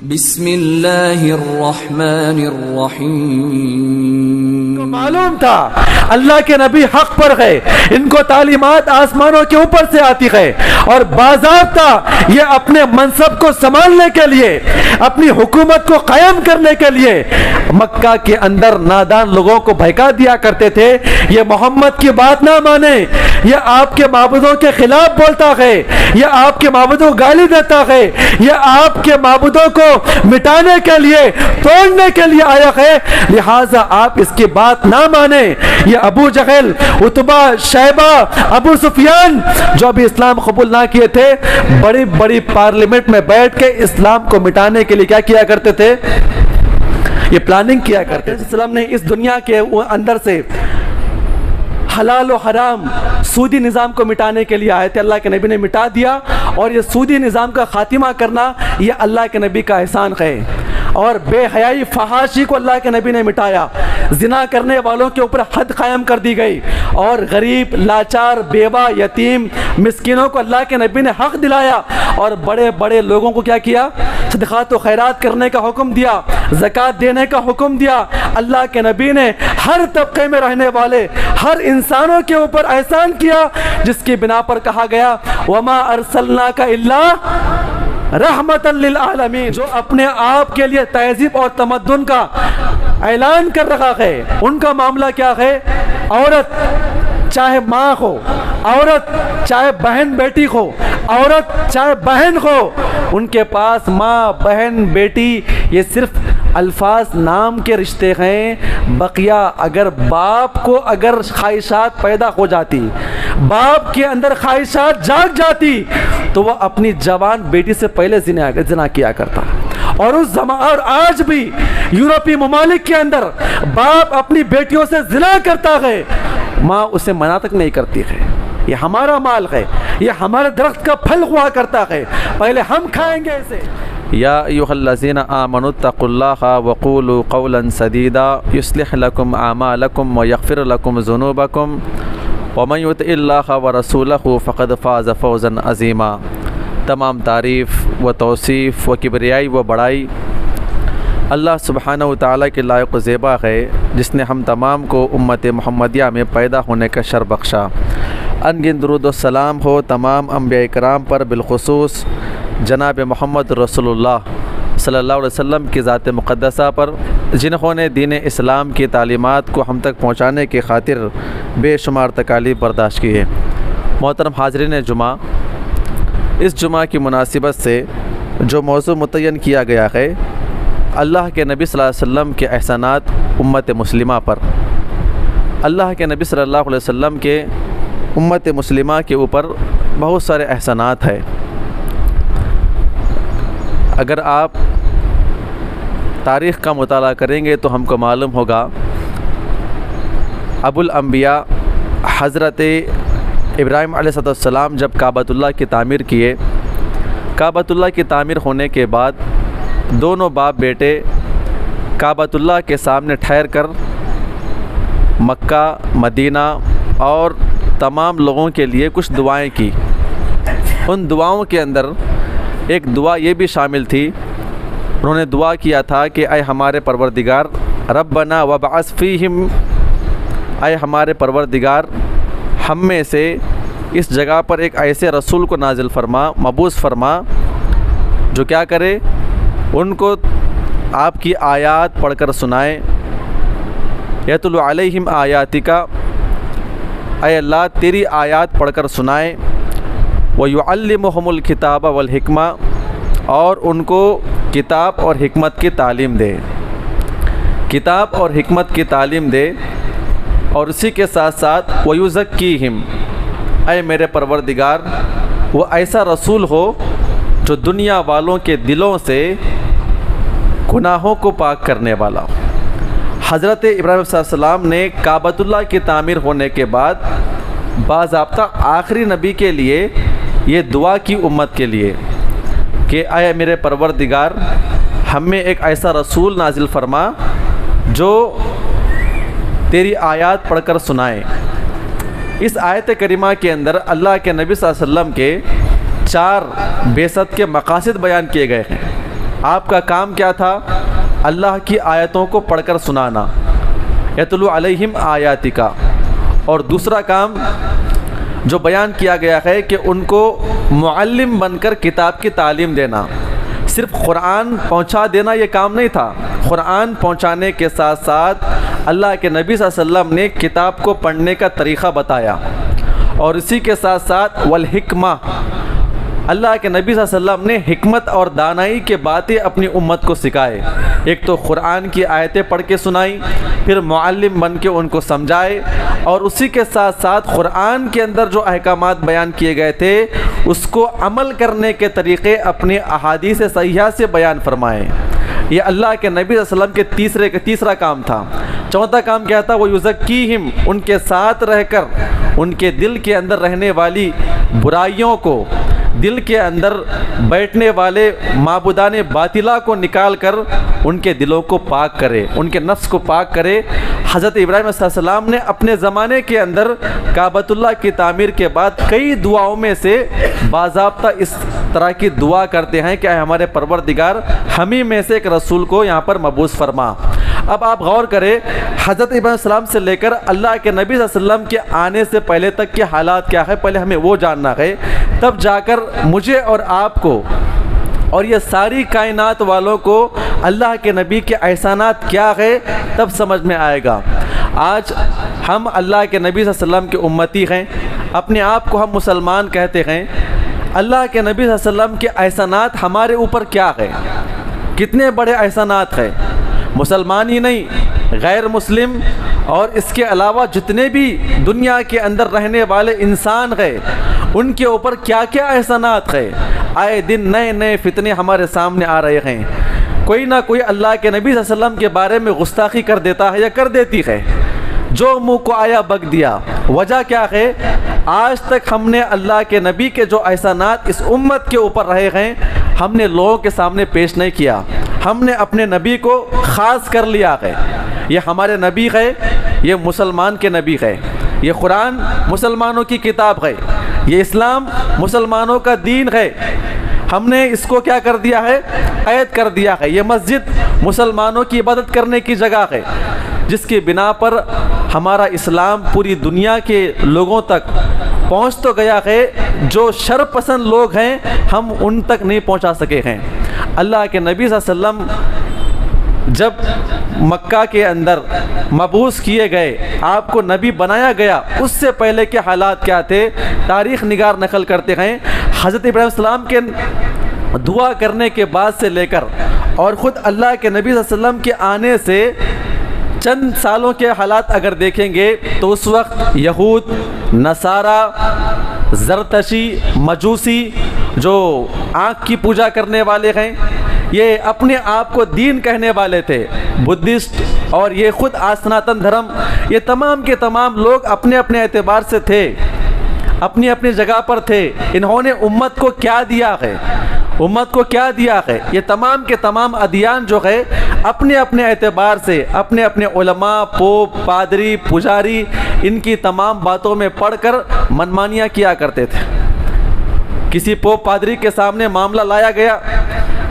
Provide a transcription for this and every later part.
बिस्मिल्लाहिर्रहमानिर्रहीम। मालूम था अल्लाह के नबी हक पर गए, इनको तालीमात आसमानों के ऊपर से आती है और बाज़ाब्ता ये अपने मनसब को संभालने के लिए, अपनी हुकूमत को कायम करने के लिए मक्का के अंदर नादान लोगों को भड़का दिया करते थे। ये मोहम्मद की बात ना माने, ये आपके माबूदों के खिलाफ बोलता है, ये आपके माबूदों को गाली देता है, ये आपके माबूदों को मिटाने के लिए, तोड़ने के लिए आया है, लिहाजा आप इसकी बात ना माने। ये अबू जहल, उतबा, शैबा, अबू सुफियान जो अभी इस्लाम कबूल ना किए थे, बड़ी बड़ी पार्लियामेंट में बैठ के इस्लाम को मिटाने के लिए क्या किया करते थे? ये प्लानिंग किया करते थे। इस्लाम ने इस दुनिया के अंदर से हलाल और हराम सूदी निज़ाम को मिटाने के लिए आए थे, अल्लाह के नबी ने मिटा दिया। और ये सूदी निज़ाम का खात्मा करना ये अल्लाह के नबी का एहसान है। और बेहयाई फहाशी को अल्लाह के नबी ने मिटाया, जिना करने वालों के ऊपर हद कायम कर दी गई, और गरीब, लाचार, बेवा, यतीम, मिस्किनों को अल्लाह के नबी ने हक दिलाया। और बड़े बड़े लोगों को क्या किया? सदक़ात व खैरात करने का हुक्म दिया, ज़कात देने का हुक्म दिया। अल्लाह के नबी ने हर तबके में रहने वाले हर इंसानों के ऊपर एहसान किया, जिसकी बिना पर कहा गया वमा अरसलनाका इल्ला रहमतन लिल आलमीन। जो अपने आप के लिए तहज़ीब और तमद्दुन का ऐलान कर रखा है, उनका मामला क्या है? औरत चाहे माँ हो, औरत चाहे बहन बेटी हो, औरत चाहे बहन हो, उनके पास माँ, बहन, बेटी ये सिर्फ अल्फाज नाम के रिश्ते हैं। बकिया अगर बाप को अगर ख्वाहिशात पैदा हो जाती, बाप के अंदर ख्वाहिशात जाग जाती, तो वह अपनी जवान बेटी से पहले जिना किया करता। और उस और आज भी यूरोपीय ममालिक के अंदर बाप अपनी बेटियों से जिना करता है, माँ उसे मना तक नहीं करती है। ये हमारा माल है, ये हमारे दरख्त का फल हुआ करता है, पहले हम खाएंगे इसे। या अय्युहल्लज़ीना आमनुत्तक़ुल्लाहा वक़ूलू क़ौलन सदीदा युस्लिह लकुम आमालकुम व यग़फ़िर लकुम ज़ुनूबकुम व मन युतिइल्लाह व रसूलहु फ़क़द फ़ाज़ फ़ौज़न अज़ीमा। तमाम तारीफ़ व तौसीफ़ व किबरियाई व बड़ाई अल्लाह सुब्हानहु व तआला के लायक व ज़ेबा है, जिसने हम तमाम को उम्मत मुहम्मदिया में पैदा होने का शर बख्शा। अनगिन दुरूद व सलाम हो तमाम अंबिया इकराम पर, बिलखुसूस जनाब मोहम्मद रसूलुल्लाह सल्लल्लाहु अलैहि वसल्लम की ज़ात मुक़द्दसा पर, जिन्होंने दीन इस्लाम की तालीमात को हम तक पहुँचाने की खातिर बेशुमार तकालीफ बर्दाश्त की है। मोहतरम हाज़रीन जुमा, इस जुमा की मुनासिबत से जो मौज़ू मुतय्यन किया गया है, अल्लाह के नबी सल्लल्लाहु अलैहि वसल्लम के एहसानात उम्मत मुस्लिमा पर। अल्लाह के नबी सल्लल्लाहु अलैहि वसल्लम के उम्मत मुस्लिमा के ऊपर बहुत सारे एहसानात हैं। अगर आप तारीख़ का मुताला करेंगे तो हमको मालूम होगा, अबुल अंबिया हज़रत इब्राहीम अलैहिस्सलाम जब काबतुल्लाह की तामीर किए, काबतुल्लाह की तामीर होने के बाद दोनों बाप बेटे काबतुल्लाह के सामने ठहर कर मक्का, मदीना और तमाम लोगों के लिए कुछ दुआएं की। उन दुआओं के अंदर एक दुआ ये भी शामिल थी, उन्होंने दुआ किया था कि ऐ हमारे परवरदिगार रब्बना वबअस फ़ीहिम, ऐ हमारे परवरदिगार हम में से इस जगह पर एक ऐसे रसूल को नाजिल फरमा, मबूस फरमा, जो क्या करे, उनको आपकी आयात पढ़कर सुनाए। यतलु अलैहिम आयातिका, ऐ अल्लाह तेरी आयात पढ़कर सुनाए। व युअल्लिमुहुमुल किताब वल हिकमा, और उनको किताब और हिकमत की तालीम दे, किताब और हिकमत की तालीम दे। और इसी के साथ साथ वयुज़क्कीहिम, ऐ मेरे परवरदिगार वो ऐसा रसूल हो जो दुनिया वालों के दिलों से गुनाहों को पाक करने वाला हो। हज़रत इब्राहीम अलैहिस्सलाम ने काबतुल्लाह की तामीर होने के बाद बाज़ाब्ता आखिरी नबी के लिए ये दुआ की उम्मत के लिए कि आए मेरे परवरदिगार हम में एक ऐसा रसूल नाजिल फरमा जो तेरी आयत पढ़कर सुनाए। इस आयत करीमा के अंदर अल्लाह के नबी सल्लल्लाहु अलैहि वसल्लम के 4 बेसत के मकासद बयान किए गए हैं। आपका काम क्या था? अल्लाह की आयतों को पढ़कर सुनाना, यतलु अलैहिम आयातिका। और दूसरा काम जो बयान किया गया है कि उनको मुअल्लिम बनकर किताब की तालीम देना। सिर्फ कुरान पहुंचा देना ये काम नहीं था, कुरान पहुंचाने के साथ साथ अल्लाह के नबी सल्लल्लाहु अलैहि वसल्लम ने किताब को पढ़ने का तरीक़ा बताया। और इसी के साथ साथ वल हिक्मा, अल्लाह के नबी सल्लल्लाहु अलैहि वसल्लम ने हिकमत और दानाई के बातें अपनी उम्मत को सिखाए। एक तो कुरान की आयतें पढ़ के सुनाई, फिर मुअल्लिम बन के उनको समझाए, और उसी के साथ साथ कुरान के अंदर जो अहकामात बयान किए गए थे उसको अमल करने के तरीक़े अपने अहादीस सहीहा से बयान फरमाए। ये अल्लाह के नबी सल्लल्लाहु अलैहि वसल्लम के तीसरा काम था। चौथा काम क्या था? वो युज़क्कीहिम, उनके साथ रहकर उनके दिल के अंदर रहने वाली बुराइयों को, दिल के अंदर बैठने वाले माबूदाने बातिला को निकाल कर उनके दिलों को पाक करे, उनके नफ्स को पाक करे। हज़रत इब्राहीम अलैहिस्सलाम ने अपने ज़माने के अंदर काबतुल्लाह की तामीर के बाद कई दुआओं में से बाज़ाब्ता इस तरह की दुआ करते हैं कि हमारे परवरदिगार हम ही में से एक रसूल को यहाँ पर मबूस फरमा। अब आप गौर करें, हज़रत इब्राहीम अलैहिस्सलाम से लेकर अल्लाह के नबी सल्लल्लाहु अलैहि वसल्लम के आने से पहले तक के हालात क्या है, पहले हमें वो जानना है, तब जाकर मुझे और आपको और ये सारी कायनात वालों को अल्लाह के नबी के एहसानात क्या है तब समझ में आएगा। आज हम अल्लाह के नबी सल्लल्लाहु अलैहि वसल्लम के उम्मती हैं, अपने आप को हम मुसलमान कहते हैं। अल्लाह के नबी सल्लल्लाहु अलैहि वसल्लम के एहसानात हमारे ऊपर क्या है, कितने बड़े एहसानात हैं। मुसलमान ही नहीं, गैर मुस्लिम और इसके अलावा जितने भी दुनिया के अंदर रहने वाले इंसान हैं उनके ऊपर क्या क्या एहसानात है। आए दिन नए नए फितने हमारे सामने आ रहे हैं। कोई ना कोई अल्लाह के नबी सल्लल्लाहु अलैहि वसल्लम के बारे में गुस्ताखी कर देता है या कर देती है, जो मुंह को आया बक दिया। वजह क्या है? आज तक हमने अल्लाह के नबी के जो एहसानात इस उम्मत के ऊपर रहे हैं हमने लोगों के सामने पेश नहीं किया। हमने अपने नबी को ख़ास कर लिया है। ये हमारे नबी है, ये मुसलमान के नबी है, ये कुरान मुसलमानों की किताब है, ये इस्लाम मुसलमानों का दीन है। हमने इसको क्या कर दिया है? ऐद कर दिया है। ये मस्जिद मुसलमानों की इबादत करने की जगह है, जिसकी बिना पर हमारा इस्लाम पूरी दुनिया के लोगों तक पहुंच तो गया है, जो शर पसंद लोग हैं हम उन तक नहीं पहुंचा सके हैं। अल्लाह के नबी सल्लल्लाहु अलैहि वसल्लम जब मक्का के अंदर मबूस किए गए, आपको नबी बनाया गया, उससे पहले के हालात क्या थे तारीख़ निगार नकल करते हैं। हज़रत इब्राहीम अलैहिस्सलाम के दुआ करने के बाद से लेकर और ख़ुद अल्लाह के नबी सल्लल्लाहु अलैहि वसल्लम के आने से चंद सालों के हालात अगर देखेंगे तो उस वक्त यहूद, नसारा, ज़रतशी, मजूसी जो आँख की पूजा करने वाले हैं, ये अपने आप को दीन कहने वाले थे, बुद्धिस्ट और ये ख़ुद सनातन धर्म, ये तमाम के तमाम लोग अपने अपने एतबार से थे, अपनी अपनी जगह पर थे। इन्होंने उम्मत को क्या दिया है? उम्मत को क्या दिया है? ये तमाम के तमाम अदियान जो है अपने अपने एतबार से अपने अपने उलमा, पोप, पादरी, पुजारी, इनकी तमाम बातों में पढ़कर मनमानियाँ किया करते थे। किसी पोप पादरी के सामने मामला लाया गया,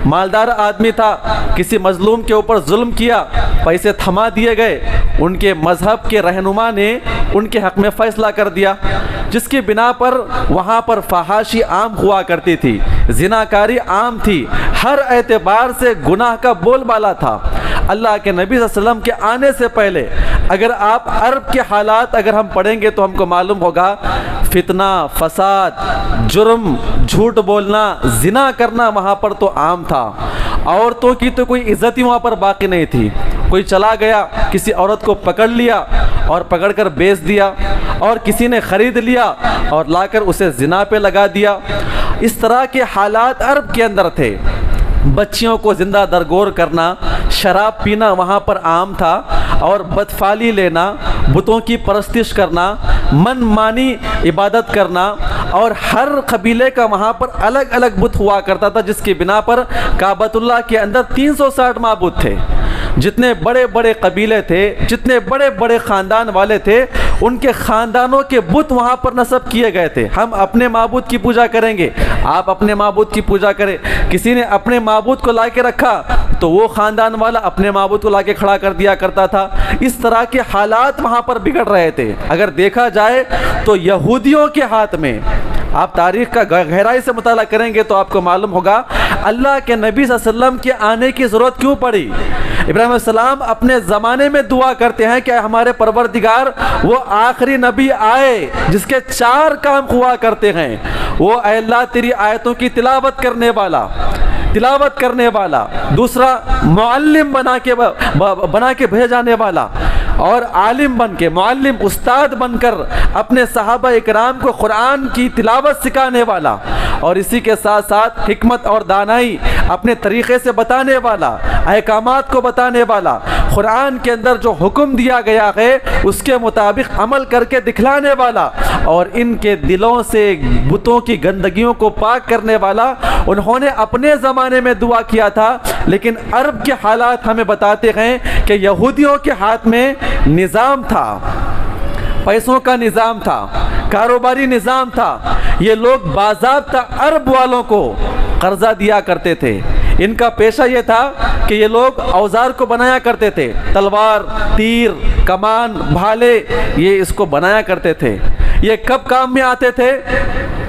मालदार आदमी था, किसी मजलूम के ऊपर जुल्म किया, पैसे थमा दिए गए, उनके मज़हब के रहनुमा ने उनके हक़ में फ़ैसला कर दिया, जिसकी बिना पर वहाँ पर फहाशी आम हुआ करती थी, जिनाकारी आम थी, हर एतबार से गुनाह का बोलबाला था। अल्लाह के नबी सल्लल्लाहु अलैहि वसल्लम के आने से पहले अगर आप अरब के हालात अगर हम पढ़ेंगे तो हमको मालूम होगा फितना, फसाद, जुर्म, झूठ बोलना, जिना करना वहाँ पर तो आम था। औरतों की तो कोई इज्जत ही वहाँ पर बाकी नहीं थी। कोई चला गया, किसी औरत को पकड़ लिया और पकड़कर बेच दिया, और किसी ने ख़रीद लिया और लाकर उसे जिना पे लगा दिया। इस तरह के हालात अरब के अंदर थे। बच्चियों को ज़िंदा दरगोर करना, शराब पीना वहाँ पर आम था, और बदफाली लेना, बुतों की परस्तिश करना, मनमानी इबादत करना, और हर कबीले का वहाँ पर अलग अलग बुत हुआ करता था, जिसकी बिना पर काबतुल्लाह के अंदर 360 माबूद थे। जितने बड़े बड़े कबीले थे, जितने बड़े बड़े ख़ानदान वाले थे, उनके ख़ानदानों के बुत वहाँ पर नस्ब किए गए थे। हम अपने माबूद की पूजा करेंगे, आप अपने माबूद की पूजा करें। किसी ने अपने माबूद को ला के रखा तो वो ख़ानदान वाला अपने माबूद को ला के खड़ा कर दिया करता था। इस तरह के हालात वहाँ पर बिगड़ रहे थे। अगर देखा जाए तो यहूदियों के हाथ में, आप तारीख़ का गहराई से मुताला करेंगे तो आपको मालूम होगा अल्लाह के नबी सल्लल्लाहु अलैहि वसल्लम के आने की ज़रूरत क्यों पड़ी। इब्राहीम अलैहिस्सलाम अपने ज़माने में दुआ करते हैं कि हमारे परवरदिगार वो आखिरी नबी आए जिसके 4 काम हुआ करते हैं। वो अल्लाह तेरी आयतों की तिलावत करने वाला, दूसरा मुअल्लिम बना के भेजा जाने वाला, और आलिम बन के, मुअल्लिम उस्ताद बनकर अपने सहाबा इकराम को कुरान की तिलावत सिखाने वाला, और इसी के साथ साथ हिकमत और दानाई अपने तरीक़े से बताने वाला, अहकामात को बताने वाला, कुरान के अंदर जो हुक्म दिया गया है उसके मुताबिक अमल करके दिखलाने वाला, और इनके दिलों से बुतों की गंदगियों को पाक करने वाला। उन्होंने अपने ज़माने में दुआ किया था, लेकिन अरब के हालात हमें बताते हैं कि यहूदियों के हाथ में निज़ाम था, पैसों का निज़ाम था, कारोबारी निज़ाम था। ये लोग बाज़ाब्ता अरब वालों को कर्जा दिया करते थे। इनका पेशा ये था कि ये लोग औजार को बनाया करते थे, तलवार, तीर, कमान, भाले, ये इसको बनाया करते थे। ये कब काम में आते थे,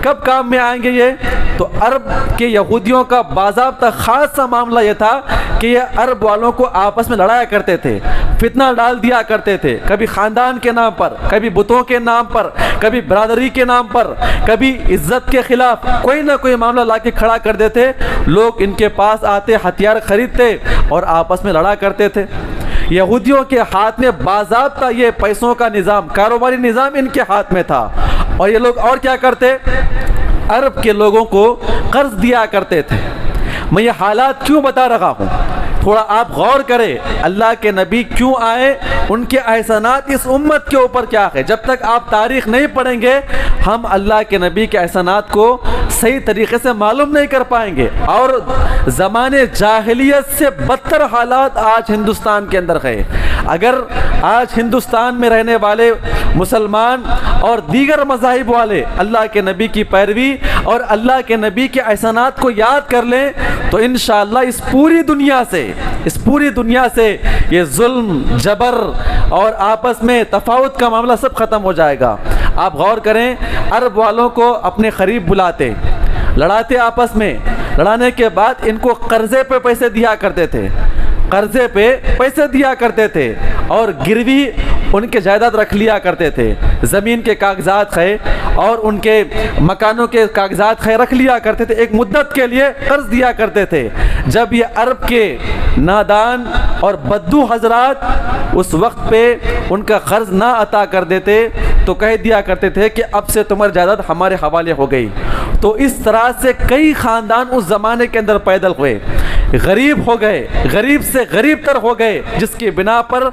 कब काम में आएंगे ये? तो अरब के यहूदियों का बाज़ाब्ता ख़ास सा मामला ये था कि ये अरब वालों को आपस में लड़ाया करते थे, फितना डाल दिया करते थे, कभी ख़ानदान के नाम पर, कभी बुतों के नाम पर, कभी बरादरी के नाम पर, कभी इज्जत के ख़िलाफ़ कोई ना कोई मामला ला के खड़ा कर देते। लोग इनके पास आते, हथियार ख़रीदते और आपस में लड़ा करते थे। यहूदियों के हाथ में बाज़ाब्ता ये पैसों का निज़ाम, कारोबारी निज़ाम इनके हाथ में था। और ये लोग और क्या करते, अरब के लोगों को कर्ज दिया करते थे। मैं ये हालात क्यों बता रहा हूँ, थोड़ा आप गौर करें। अल्लाह के नबी क्यों आए, उनके एहसानात इस उम्मत के ऊपर क्या है। जब तक आप तारीख़ नहीं पढ़ेंगे हम अल्लाह के नबी के एहसानात को सही तरीक़े से मालूम नहीं कर पाएंगे। और ज़माने जाहिलियत से बदतर हालात आज हिंदुस्तान के अंदर है। अगर आज हिंदुस्तान में रहने वाले मुसलमान और दीगर मज़ाहिब वाले अल्लाह के नबी की पैरवी और अल्लाह के नबी के एहसानात को याद कर लें तो इंशाअल्लाह इस पूरी दुनिया से ये जुल्म, जबर और आपस में तफावत का मामला सब ख़त्म हो जाएगा। आप गौर करें, अरब वालों को अपने करीब बुलाते, लड़ाते, आपस में लड़ाने के बाद इनको कर्ज़े पे पैसे दिया करते थे, कर्ज़े पे पैसे दिया करते थे, और गिरवी उनके जायदाद रख लिया करते थे। ज़मीन के कागजात है और उनके मकानों के कागजात है रख लिया करते थे, एक मुद्दत के लिए कर्ज दिया करते थे। जब ये अरब के नादान और बद्दू हजरात उस वक्त पे उनका कर्ज ना अता कर देते तो कह दिया करते थे कि अब से तुम्हारी जायदाद हमारे हवाले हो गई। तो इस तरह से कई ख़ानदान उस ज़माने के अंदर पैदा हुए, गरीब हो गए, गरीब से गरीब तर हो गए, जिसकी बिना पर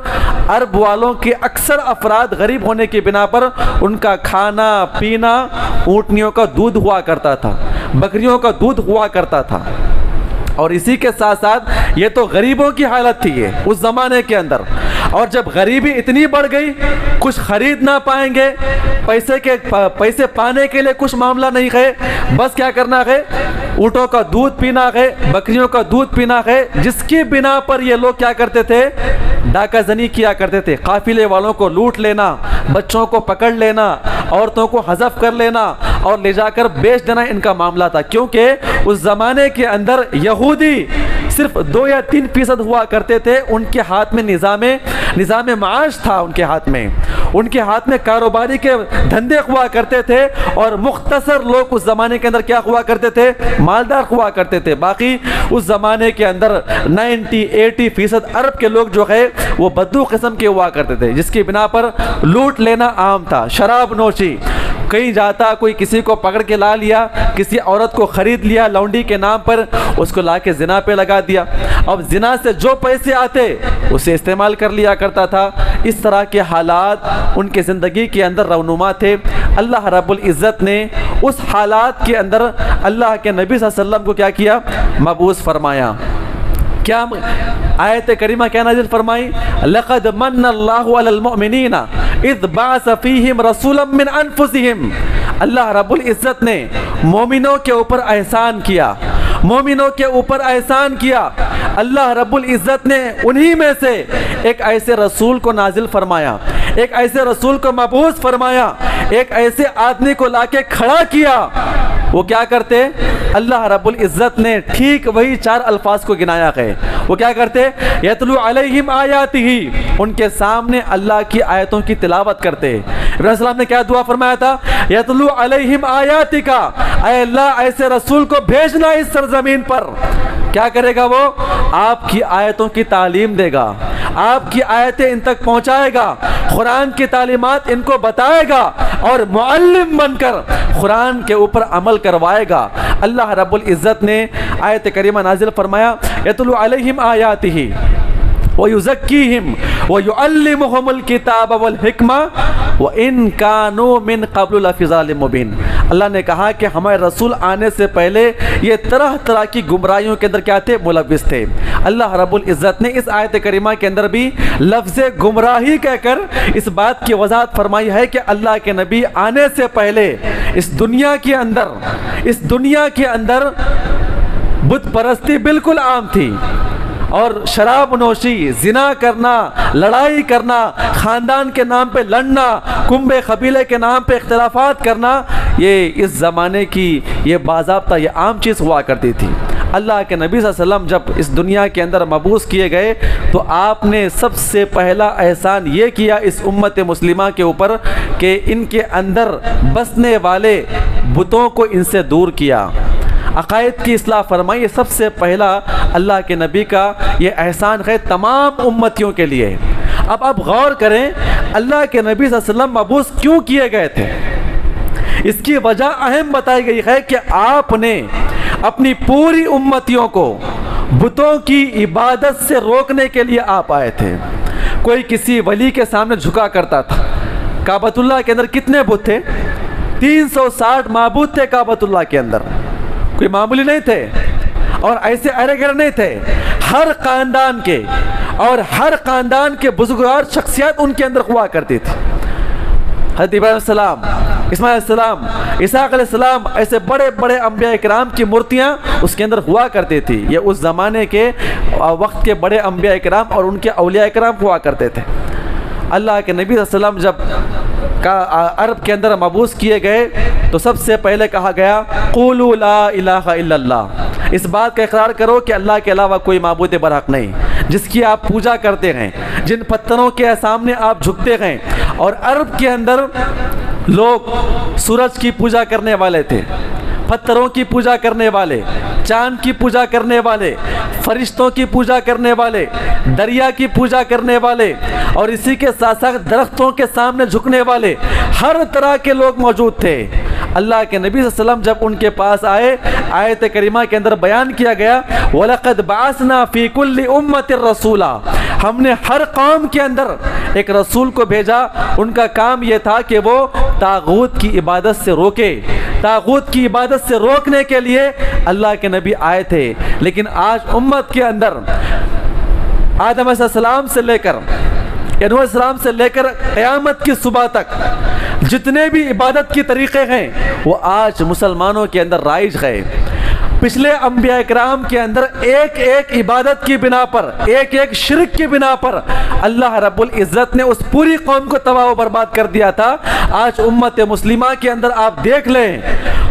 अरब वालों के अक्सर अफराद गरीब होने की बिना पर उनका खाना पीना ऊँटनियों का दूध हुआ करता था, बकरियों का दूध हुआ करता था। और इसी के साथ साथ ये तो गरीबों की हालत थी ये उस ज़माने के अंदर। और जब गरीबी इतनी बढ़ गई, कुछ खरीद ना पाएंगे, पैसे पाने के लिए कुछ मामला नहीं है, बस क्या करना है, ऊँटों का दूध पीना है, बकरियों का दूध पीना है, जिसकी बिना पर ये लोग क्या करते थे, डाकाजनी किया करते थे। काफिले वालों को लूट लेना, बच्चों को पकड़ लेना, औरतों को हज़फ कर लेना और ले जाकर बेच देना इनका मामला था। क्योंकि उस ज़माने के अंदर यहूदी सिर्फ 2 या 3% हुआ करते थे। उनके हाथ में निज़ाम माश था, उनके हाथ में कारोबारी के धंधे हुआ करते थे। और मुख्तसर लोग उस ज़माने के अंदर क्या हुआ करते थे, मालदार हुआ करते थे। बाकी उस ज़माने के अंदर 90-80% अरब के लोग जो है वो बद्दू किस्म के हुआ करते थे, जिसकी बिना पर लूट लेना आम था। शराब नोशी, कहीं जाता कोई किसी को पकड़ के ला लिया, किसी औरत को ख़रीद लिया लौंडी के नाम पर, उसको ला के ज़िना पे लगा दिया। अब ज़िना से जो पैसे आते उसे इस्तेमाल कर लिया करता था। इस तरह के हालात उनके ज़िंदगी के अंदर रवनुमा थे। अल्लाह रब्बुल इज़्ज़त ने उस हालात के अंदर अल्लाह के नबी सल्लल्लाहु अलैहि वसल्लम को क्या किया, मबूस फरमाया। क्या आयत करीमा क्या नाजिल फरमाई, लक़द मन्नल्लाहु अलल मुअमिनीना इज़ बअस फ़ीहिम रसूलन मिन अनफुसिहिम। अल्लाह रब्बुल इज़्ज़त ने मोमिनों के ऊपर एहसान किया, मोमिनों के ऊपर एहसान किया। अल्लाह रब्बुल इज़्ज़त ने उन्हीं में से एक ऐसे रसूल को नाजिल फरमाया, एक ऐसे रसूल को मबूस फरमाया, एक ऐसे आदमी को लाके खड़ा किया। वो क्या करते, अल्लाह रब्बुल इज़्ज़त ने ठीक वही 4 अल्फाज को गिनाया है। वो क्या करते, यतलू अलैहिम आयातिही, उनके सामने अल्लाह की आयतों की तिलावत करते। इब्राहीम अलैहिस्सलाम ने क्या दुआ फरमाया था, यतलू अलैहिम आयातिका, ऐ अल्लाह ऐसे रसूल को भेजना इस सरजमीन पर। क्या करेगा वो, आपकी आयतों की तालीम देगा, आपकी आयतें इन तक पहुंचाएगा, कुरान की तालीमात इनको बताएगा और मुअल्लिम बनकर कुरान के ऊपर अमल करवाएगा। अल्लाह रब्बुल इज़्ज़त ने आयत करीमा नाजिल फरमाया, यतलू अलैहिम आयातिही व युज़क्कीहिम व युअल्लिमुहुमुल किताब वल हिकमा व इन कानू मिन क़ब्लु लफ़ी ज़ालिम मुबीन। अल्लाह ने कहा कि हमारे रसूल आने से पहले ये तरह तरह की गुमराहियों के अंदर क्या थे, मुलव्विस थे। अल्लाह रब्बुल इज़्ज़त ने इस आयत करीमा के अंदर भी लफ्ज़ गुमराही कहकर इस बात की वजाहत फरमाई है कि अल्लाह के नबी आने से पहले इस दुनिया के अंदर बुत परस्ती बिल्कुल आम थी और शराब नोशी, जिना करना, लड़ाई करना, ख़ानदान के नाम पे लड़ना, कुंबे कबीले के नाम पे इख्तिलाफात करना, ये इस ज़माने की ये बाज़ाब्ता ये आम चीज़ हुआ करती थी। अल्लाह के नबी सल्लल्लाहु अलैहि वसल्लम जब इस दुनिया के अंदर मबूस किए गए तो आपने सबसे पहला एहसान ये किया इस उम्मत मुस्लिमा के ऊपर कि इनके अंदर बसने वाले बुतों को इनसे दूर किया, अक़ायद की इस्लाह फरमाई। ये सबसे पहला अल्लाह के नबी का ये एहसान है तमाम उम्मतियों के लिए। अब आप गौर करें, अल्लाह के नबी सल्लल्लाहु अलैहि वसल्लम मबूस क्यों किए गए थे, इसकी वजह अहम बताई गई है कि आपने अपनी पूरी उम्मतियों को बुतों की इबादत से रोकने के लिए आप आए थे। कोई किसी वली के सामने झुका करता था। काबतुल्लाह के अंदर कितने बुत थे, 360 माबूद थे काबतुल्लाह के अंदर, कोई मामूली नहीं थे और ऐसे अरे गरे नहीं थे। हर ख़ानदान के और हर ख़ानदान के बुजुर्गार शख्सियत उनके अंदर हुआ करती थी। हज़रत इब्राहीम सलाम, इस्माइल सलाम, इसहाक़ अलैहिस्सलाम, ऐसे बड़े बड़े अंबिया इकराम की मूर्तियाँ उसके अंदर हुआ करती थी। ये उस ज़माने के वक्त के बड़े अंबिया इकराम और उनके औलिया इकराम हुआ करते थे। अल्लाह के नबी सल्लल्लाहु अलैहि वसल्लम जब अरब के अंदर मबूस किए गए तो सबसे पहले कहा गया, क़ूलू ला इलाहा इल्लल्लाह, इस बात का इकरार करो कि अल्लाह के अलावा कोई माबूद बरहक नहीं, जिसकी आप पूजा करते हैं, जिन पत्थरों के सामने आप झुकते हैं। और अरब के अंदर लोग सूरज की पूजा करने वाले थे, पत्थरों की पूजा करने वाले, चांद की पूजा करने वाले, फरिश्तों की पूजा करने वाले, दरिया की पूजा करने वाले और इसी के साथ साथ दरख्तों के सामने झुकने वाले, हर तरह के लोग मौजूद थे। अल्लाह के नबी सल्लल्लाहु अलैहि वसल्लम जब उनके पास आए, आयत करीमा के अंदर बयान किया गया, वलक़द बअसना फ़ी कुल्लि उम्मतिर रसूला, हमने हर कौम के अंदर एक रसूल को भेजा। उनका काम यह था कि वो तागूत की इबादत से रोके, तागूत की इबादत से रोकने के लिए अल्लाह के नबी आए थे। लेकिन आज उम्मत के अंदर आदम अलैहिस्सलाम से लेकर नूह से लेकर क़यामत की सुबह तक जितने भी इबादत के तरीक़े हैं वो आज मुसलमानों के अंदर राइज है। पिछले अंबिया इकराम के अंदर एक एक इबादत की बिना पर, एक एक शिरक की बिना पर अल्लाह रब्बुल इज़्ज़त ने उस पूरी कौम को तबाह व बर्बाद कर दिया था। आज उम्मत मुस्लिमा के अंदर आप देख लें,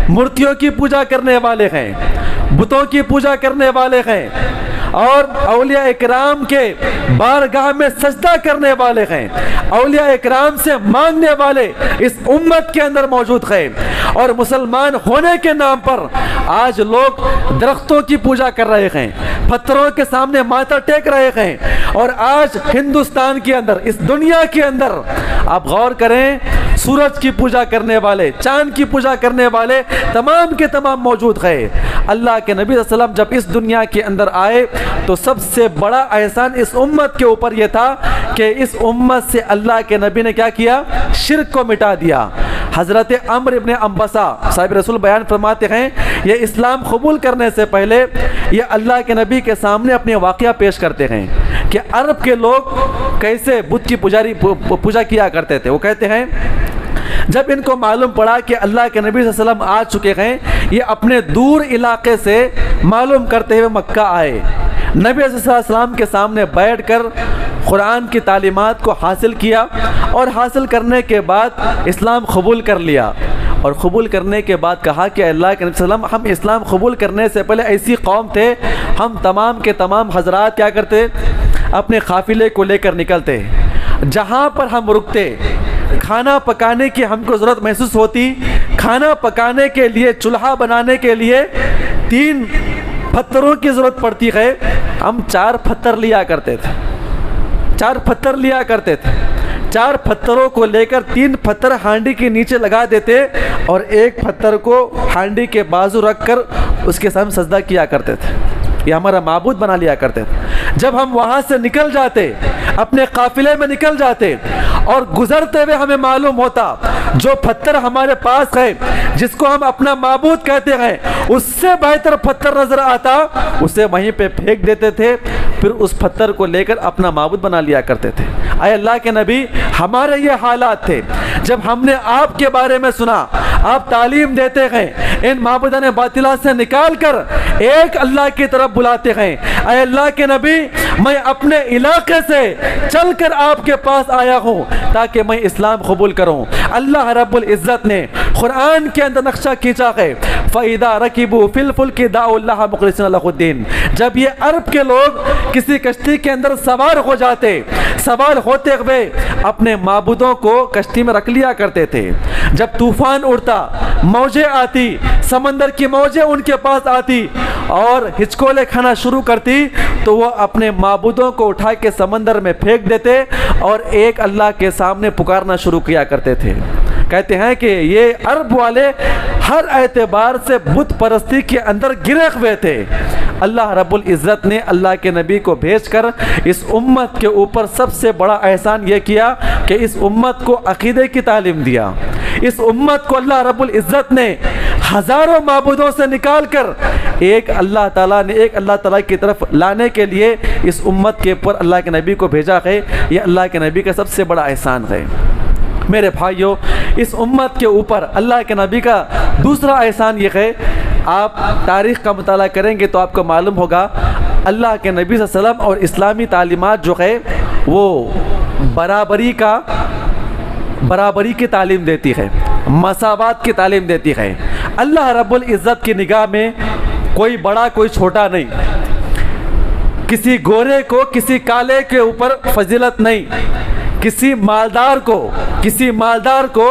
मूर्तियों की पूजा करने वाले हैं, बुतों की पूजा करने वाले हैं और औलिया इकराम के बारगाह में सजदा करने वाले हैं, औलिया इकराम से मांगने वाले इस उम्मत के अंदर मौजूद हैं। और मुसलमान होने के नाम पर आज लोग दरख्तों की पूजा कर रहे हैं, पत्थरों के सामने माथा टेक रहे हैं। और आज हिंदुस्तान के अंदर, इस दुनिया के अंदर आप गौर करें, सूरज की पूजा करने वाले, चांद की पूजा करने वाले तमाम के तमाम मौजूद है। अल्लाह के नबी सल्लल्लाहु अलैहि वसल्लम जब इस दुनिया के अंदर आए तो सबसे बड़ा एहसान इस उम्मत के ऊपर यह था कि इस उम्मत से अल्लाह के नबी ने क्या किया, शिर्क को मिटा दिया। हज़रत अम्र इब्न अम्बसा साहिब रसूल बयान फरमाते हैं, ये इस्लाम कबूल करने से पहले ये अल्लाह के नबी के सामने अपने वाक़या पेश करते हैं कि अरब के लोग कैसे बुत की पूजा किया करते थे। वो कहते हैं जब इनको मालूम पड़ा कि अल्लाह के नबी सल्लल्लाहु अलैहि वसल्लम आ चुके हैं, ये अपने दूर इलाके से मालूम करते हुए मक्का आए, नबी सल्लल्लाहु अलैहि वसल्लम के सामने बैठकर कुरान की तालीमात को हासिल किया और हासिल करने के बाद इस्लाम कबूल कर लिया। और क़बूल करने के बाद कहा कि अल्लाह के नबी सल्लल्लाहु अलैहि वसल्लम, हम इस्लाम कबूल करने से पहले ऐसी कौम थे, हम तमाम के तमाम हजरात क्या करते, अपने काफ़िले को लेकर निकलते, जहाँ पर हम रुकते खाना पकाने की हमको ज़रूरत महसूस होती, खाना पकाने के लिए चूल्हा बनाने के लिए 3 पत्थरों की ज़रूरत पड़ती है, हम 4 पत्थर लिया करते थे, 4 पत्थर लिया करते थे। 4 पत्थरों को लेकर 3 पत्थर हांडी के नीचे लगा देते और 1 पत्थर को हांडी के बाजू रखकर उसके सामने सजदा किया करते थे, ये हमारा माबूद बना लिया करते थे। जब हम वहाँ से निकल जाते, अपने काफिले में निकल जाते और गुजरते हुए हमें मालूम होता जो पत्थर हमारे पास है, जिसको हम अपना माबूद कहते हैं, उससे बेहतर पत्थर नजर आता, उसे वहीं पे फेंक देते थे, फिर उस पत्थर को लेकर अपना माबूद बना लिया करते थे। आए अल्लाह के नबी, हमारे ये हालात थे। जब हमने आपके बारे में सुना, आप तालीम देते हैं, इन माबूदान बातिला से निकाल कर एक अल्लाह की तरफ बुलाते हैं। आए अल्लाह के नबी, मैं अपने इलाके से चलकर आपके पास आया हूँ ताकि मैं इस्लाम कबूल करूँ। अल्लाह रब्बुल इज़्ज़त ने कुरान के अंदर नक्शा खींचा है, फ़इदा रकीबू फिल फुल्कि दाउल्लाह मुख़लिसीन लहुद्दीन। जब ये अरब के लोग किसी कश्ती के अंदर सवार हो जाते, सवार होते हुए अपने माबूदों को कश्ती में रख लिया करते थे। जब तूफान उड़ता, मौजें आती, समंदर की मौजें उनके पास आती और हिचकोले खाना शुरू करती, तो वो अपने माबूदों को उठा के समंदर में फेंक देते और एक अल्लाह के सामने पुकारना शुरू किया करते थे। कहते हैं कि ये अरब वाले हर एतबार से बुत परस्ती के अंदर गिरे हुए थे। अल्लाह रब्बुल इज़्ज़त ने अल्लाह के नबी को भेजकर इस उम्मत के ऊपर सबसे बड़ा एहसान ये किया कि इस उम्मत को अक़ीदे की तालीम दिया। इस उम्मत को अल्लाह रब्बुल इज़्ज़त ने हज़ारों माबूदों से निकाल कर एक अल्लाह ताला ने एक अल्लाह ताला की तरफ लाने के लिए इस उम्मत के ऊपर अल्लाह के नबी को भेजा है। ये अल्लाह के नबी का सबसे बड़ा एहसान है। मेरे भाइयों, इस उम्मत के ऊपर अल्लाह के नबी का दूसरा एहसान ये है, आप तारीख़ का मुताला करेंगे तो आपको मालूम होगा, अल्लाह के नबी सल्लल्लाहु अलैहि वसल्लम और इस्लामी तालीमात जो है वो बराबरी की तालीम देती है, मसावात की तालीम देती है। अल्लाह रब्बुल इज़्ज़त की निगाह में कोई बड़ा कोई छोटा नहीं, किसी गोरे को किसी काले के ऊपर फजीलत नहीं, किसी मालदार को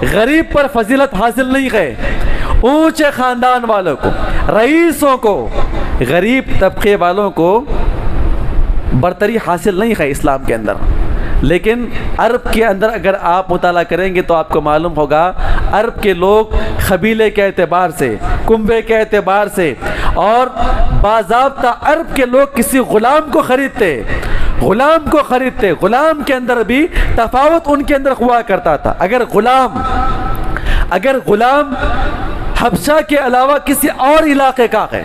गरीब पर फजीलत हासिल नहीं है, ऊंचे ख़ानदान वालों को, रईसों को, गरीब तबके वालों को बरतरी हासिल नहीं है इस्लाम के अंदर। लेकिन अरब के अंदर अगर आप मुताला करेंगे तो आपको मालूम होगा, अरब के लोग कबीले के एतबार से, कुंबे के एतबार से और बाज़ाब्ता अरब के लोग किसी ग़ुलाम को ख़रीदते, ग़ुलाम के अंदर भी तफावत उनके अंदर हुआ करता था। अगर ग़ुलाम हबशा के अलावा किसी और इलाके का है,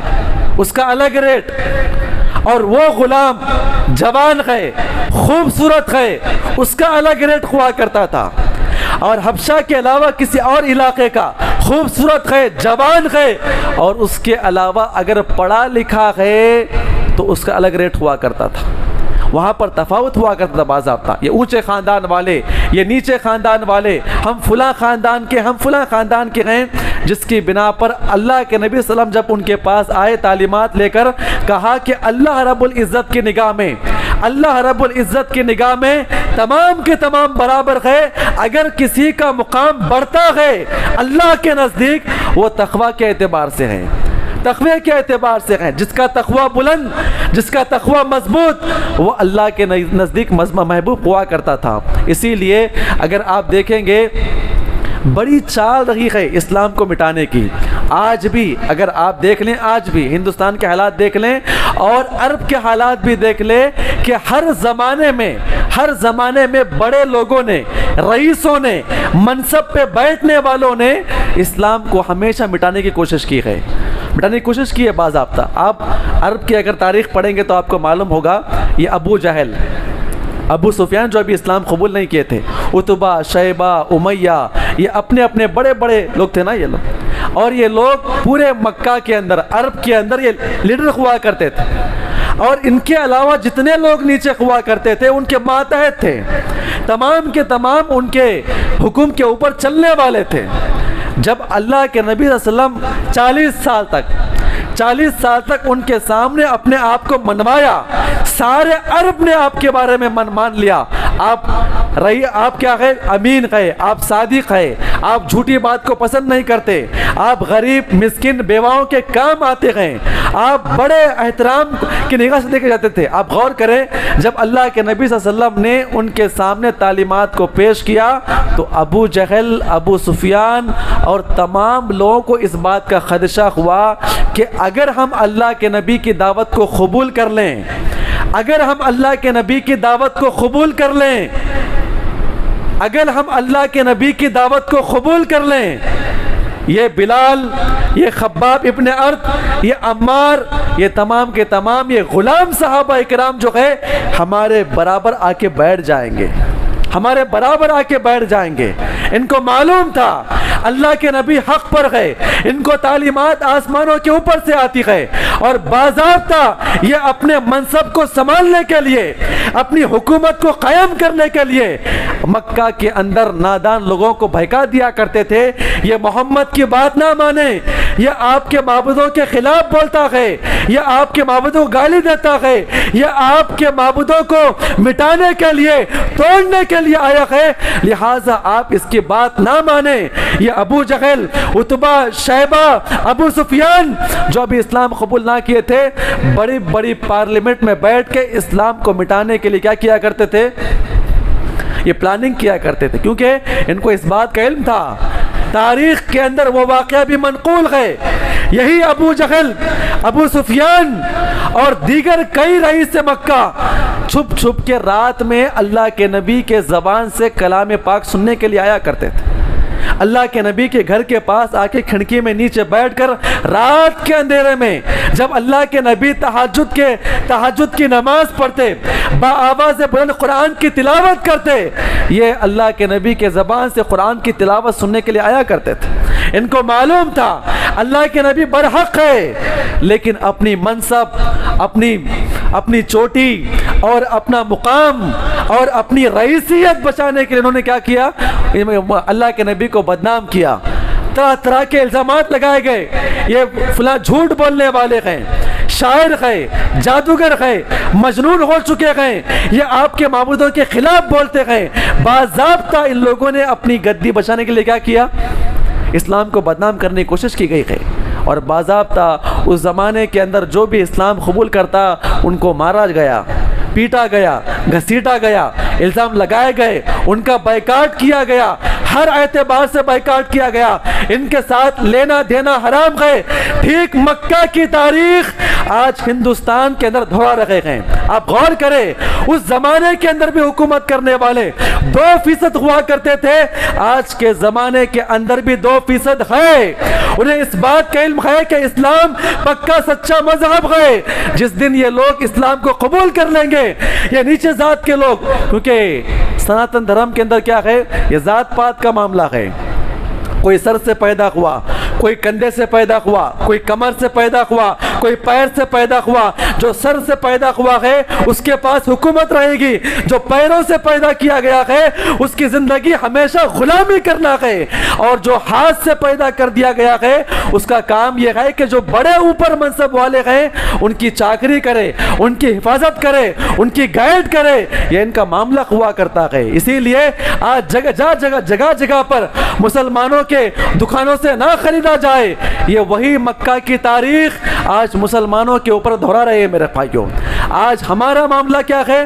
उसका अलग रेट, और वो ग़ुलाम जवान है, खूबसूरत है, उसका अलग रेट हुआ करता था। और हबशा के अलावा किसी और इलाके का खूबसूरत है, जवान है, और उसके अलावा अगर पढ़ा लिखा है तो उसका अलग रेट हुआ करता था। वहाँ पर तफावत हुआ करता था बाज़ाब्ता, ये ऊंचे ख़ानदान वाले, ये नीचे ख़ानदान वाले, हम फुला ख़ानदान के हैं, जिसकी बिना पर अल्लाह के नबी सल्लल्लाहु अलैहि वसल्लम जब उनके पास आए तालीमात लेकर, कहा कि अल्लाह रब्बुल इज़्ज़त की निगाह में तमाम के तमाम बराबर है। अगर किसी का मुकाम बढ़ता है अल्लाह के नज़दीक, वो तक़वा के एतबार से है, तक़वे के एतबार से है। जिसका तक़वा बुलंद, जिसका तक़वा मजबूत, वो अल्लाह के नज़दीक महबूब हुआ करता था। इसीलिए अगर आप देखेंगे, बड़ी चाल रही है इस्लाम को मिटाने की। आज भी अगर आप देख लें, आज भी हिंदुस्तान के हालात देख लें और अरब के हालात भी देख लें कि हर ज़माने में हर ज़माने में बड़े लोगों ने, रईसों ने, मनसब पे बैठने वालों ने इस्लाम को हमेशा मिटाने की कोशिश की है, मिटाने की कोशिश की है बाज़ाब्ता। आप अरब की अगर तारीख़ पढ़ेंगे तो आपको मालूम होगा, ये अबू जहल, अबू सुफियान जो अभी इस्लाम कबूल नहीं किए थे, उतबा, शैबा, उमैया, ये अपने अपने बड़े बड़े लोग थे ना ये लोग, और ये लोग पूरे मक्का के अंदर, अरब के अंदर ये लीडर हुआ करते थे। और इनके अलावा जितने लोग नीचे हुआ करते थे उनके मातहत थे, तमाम के तमाम उनके हुक्म के ऊपर चलने वाले थे। जब अल्लाह के नबी सल्लल्लाहु अलैहि वसल्लम 40 साल तक उनके सामने अपने आप को मनवाया, सारे अरब ने आपके बारे में मान लिया, आप क्या है, अमीन है, आप सादिक है, आप झूठी बात को पसंद नहीं करते, आप गरीब मिस्किन बेवाओं के काम आते हैं, आप बड़े एहतराम की निगाह से देखे जाते थे। आप गौर करें, जब अल्लाह के नबी सल्लल्लाहु अलैहि वसल्लम ने उनके सामने तालीमात को पेश किया तो अबू जहल, अबू सुफियान और तमाम लोगों को इस बात का खदशा हुआ कि अगर हम अल्लाह के नबी की दावत को कबूल कर लें, अगर हम अल्लाह के नबी की दावत को कबूल कर लें, अगर हम अल्लाह के नबी की दावत को कबूल कर लें, ये बिलाल, ये खब्बाब इब्न अर्द, ये अम्मार, ये तमाम के तमाम ये गुलाम साहबा इकराम जो है हमारे बराबर आके बैठ जाएंगे, हमारे बराबर आके बैठ जाएंगे। इनको मालूम था अल्लाह के नबी हक पर है, इनको तालीमात आसमानों के ऊपर से आती है, और बाज़ाब्ता ये अपने मनसब को संभालने के लिए, अपनी हुकूमत को कायम करने के लिए मक्का के अंदर नादान लोगों को भड़का दिया करते थे। ये मोहम्मद की बात ना माने, ये आपके माबूदों के खिलाफ बोलता है, ये आपके माबूदों को गाली देता है, ये आपके माबूदों को मिटाने के लिए, तोड़ने के लिए आया है, लिहाजा आप इसकी बात ना माने। ये अबू जहल, उतबा, शैबा, अबू सुफियान जो अभी इस्लाम कबूल ना किए थे, बड़ी बड़ी पार्लियामेंट में बैठ के इस्लाम को मिटाने के लिए क्या किया करते थे, ये प्लानिंग किया करते थे, क्योंकि इनको इस बात का इल्म था। तारीख के अंदर वो वाक़या भी मनक़ूल है, यही अबू जहल, अबू सुफियान और दीगर कई रईस मक्का छुप छुप के रात में अल्लाह के नबी के ज़बान से कलाम पाक सुनने के लिए आया करते थे। अल्लाह के नबी के घर के पास आके खिड़की में नीचे बैठकर रात के अंधेरे में जब अल्लाह के नबी तहज्जुद की नमाज पढ़ते, बाआवाज़ बुलंद कुरान की तिलावत करते, ये अल्लाह के नबी के ज़बान से कुरान की तिलावत सुनने के लिए आया करते थे। इनको मालूम था अल्लाह के नबी बरहक है, लेकिन अपनी मनसब, अपनी चोटी और अपना मुकाम और अपनी रईसियत बचाने के लिए उन्होंने क्या किया, अल्लाह के नबी को बदनाम किया। तरह तरह के इल्ज़ामात लगाए गए, ये फला झूठ बोलने वाले हैं, शायर है, जादूगर है, मजनून हो चुके हैं, ये आपके माबूदों के खिलाफ बोलते हैं। बाज़ाब्ता इन लोगों ने अपनी गद्दी बचाने के लिए क्या किया, इस्लाम को बदनाम करने की कोशिश की गई है। और बाज़ाब्ता उस ज़माने के अंदर जो भी इस्लाम कबूल करता उनको मारा गया, पीटा गया, घसीटा गया, इल्ज़ाम लगाए गए, उनका बायकाट किया गया, हर एतबार से बायकाट किया गया। इनके साथ लेना देना हराम है। ठीक मक्का की तारीख आज हिंदुस्तान के अंदर दोहरा रहे हैं। आप गौर करें, उस जमाने के अंदर भी हुकूमत करने वाले 2% हुआ करते थे, आज के जमाने के अंदर भी 2% है। उन्हें इस बात का इल्म है कि इस्लाम पक्का सच्चा मजहब है। जिस दिन ये लोग इस्लाम को कबूल कर लेंगे, ये नीचे जात के लोग, क्योंकि सनातन धर्म के अंदर क्या है, ये जात पात का मामला है। कोई सर से पैदा हुआ, कोई कंधे से पैदा हुआ, कोई कमर से पैदा हुआ, कोई पैर से पैदा हुआ। जो सर से पैदा हुआ है उसके पास हुकूमत रहेगी, जो पैरों से पैदा किया गया है उसकी जिंदगी हमेशा गुलामी करना है, और जो हाथ से पैदा कर दिया गया है उसका काम यह है कि जो बड़े ऊपर मनसब वाले हैं उनकी चाकरी करे, उनकी हिफाजत करे, उनकी गाइड करे। यह इनका मामला हुआ करता है। इसीलिए आज जगह जगह पर मुसलमानों के दुकानों से ना खरीदा जाए। ये वही मक्का की तारीख आज मुसलमानों के ऊपर दोहरा रहे हैं। मेरे भाइयों, आज हमारा मामला क्या है,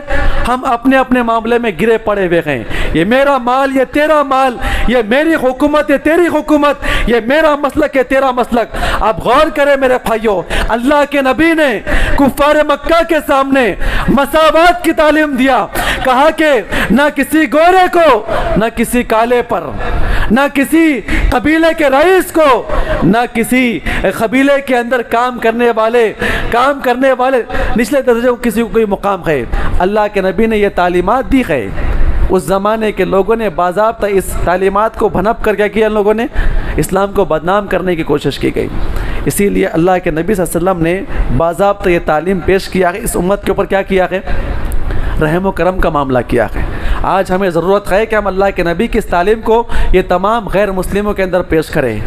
हम अपने अपने मामले में गिरे पड़े हुए हैं। ये मेरा माल, ये तेरा माल, ये मेरी हुकूमत, ये तेरी हुकूमत, ये मेरा मसलक, ये तेरा मसलक। आप गौर करें मेरे भाइयों, अल्लाह के नबी ने कुफ्फार मक्का के सामने मसावात की तालीम दिया कहा कि ना किसी गोरे को, ना किसी काले पर, ना किसी कबीले के रईस को, ना किसी कबीले के अंदर काम करने वाले निचले दर्जे को किसी को कोई मुकाम है। अल्लाह के नबी ने यह तालीमात दी है। उस ज़माने के लोगों ने बाज़ाब्ता इस तालीमात को भनप कर क्या किया, लोगों ने इस्लाम को बदनाम करने की कोशिश की गई। इसीलिए अल्लाह के नबी सल्लल्लाहु अलैहि वसल्लम ने बाज़ाब्ता ये तालीम पेश किया है, इस उम्मत के ऊपर क्या किया है, रहम व करम का मामला किया है। आज हमें ज़रूरत है कि हम अल्लाह के नबी की इस तालीम को ये तमाम गैर मुस्लिमों के अंदर पेश करें,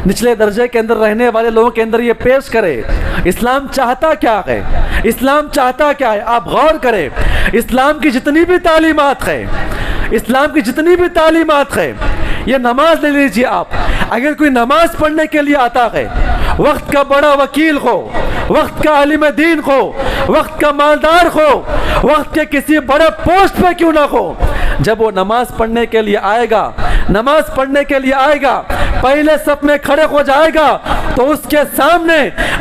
निचले दर्जे के अंदर रहने वाले लोगों के अंदर ये पेश करें। इस्लाम चाहता क्या है, इस्लाम चाहता क्या है, आप गौर करें। इस्लाम की जितनी भी तालीमात है, इस्लाम की जितनी भी तालीमात है, ये नमाज ले लीजिए आप। अगर कोई नमाज पढ़ने के लिए आता है, वक्त का बड़ा वकील हो, वक्त का आलिम दीन हो, वक्त का मालदार हो, वक्त के किसी बड़े पोस्ट पे क्यों ना हो, जब वो नमाज पढ़ने के लिए आएगा, नमाज पढ़ने के लिए आएगा, पहले सफ में खड़े हो जाएगा, तो उसके सामने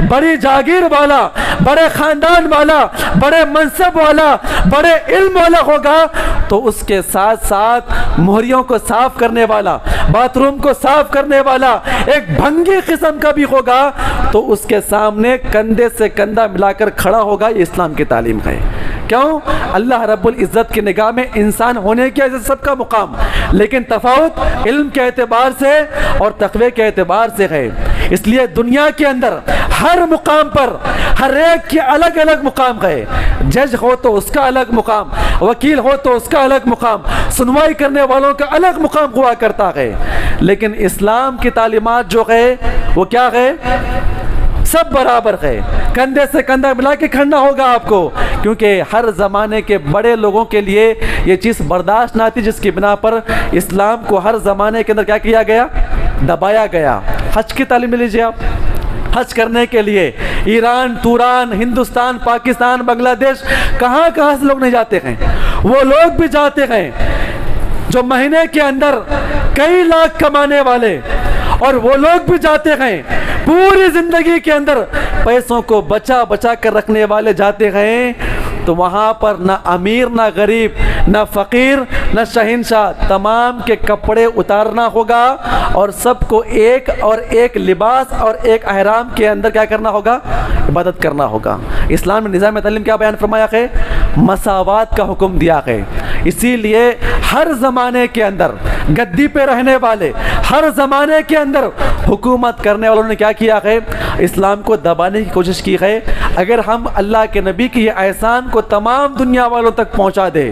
बड़ी जागीर वाला, बड़े खानदान वाला, बड़े मनसब वाला, बड़े इल्म वाला होगा, तो उसके साथ साथ मोहरियों को साफ करने वाला, बाथरूम को साफ करने वाला एक भंगी किस्म का भी होगा, तो उसके सामने कंधे से कंधा मिलाकर खड़ा होगा। ये इस्लाम की तालीम है। क्यों? अल्लाह रब्बुल इज़्ज़त की निगाह में इंसान होने की वजह से सबका मुकाम, लेकिन तफावत इल्म के एतबार से और तक़वे के एतबार से है। इसलिए दुनिया के अंदर हर मुकाम पर हर एक के अलग अलग मुकाम है। जज हो तो उसका अलग मुकाम, वकील हो तो उसका अलग मुकाम, सुनवाई करने वालों का अलग मुकाम हुआ करता है। लेकिन इस्लाम की तालीमात जो है वो क्या है, सब बराबर है। कंधे से कंधा मिला के खड़ना होगा आपको, क्योंकि हर ज़माने के बड़े लोगों के लिए ये चीज़ बर्दाश्त ना थी, जिसकी बिना पर इस्लाम को हर ज़माने के अंदर क्या किया गया, दबाया गया। हज की तालीम ले लीजिए आप। हज करने के लिए ईरान, तुरान, हिंदुस्तान, पाकिस्तान, बांग्लादेश, कहाँ कहाँ से लोग नहीं जाते हैं। वो लोग भी जाते हैं जो महीने के अंदर कई लाख कमाने वाले, और वो लोग भी जाते हैं पूरी जिंदगी के अंदर पैसों को बचा बचा कर रखने वाले जाते हैं। तो वहाँ पर ना अमीर ना गरीब, ना फ़कीर ना शहंशाह, तमाम के कपड़े उतारना होगा और सबको एक और एक लिबास और एक अहराम के अंदर क्या करना होगा, इबादत करना होगा। इस्लाम ने निज़ाम तालीम क्या बयान फरमाया है, मसावात का हुक्म दिया है। इसीलिए हर ज़माने के अंदर गद्दी पे रहने वाले, हर ज़माने के अंदर हुकूमत करने वालों ने क्या किया है, इस्लाम को दबाने की कोशिश की है। अगर हम अल्लाह के नबी की ये एहसान को तमाम दुनिया वालों तक पहुंचा दे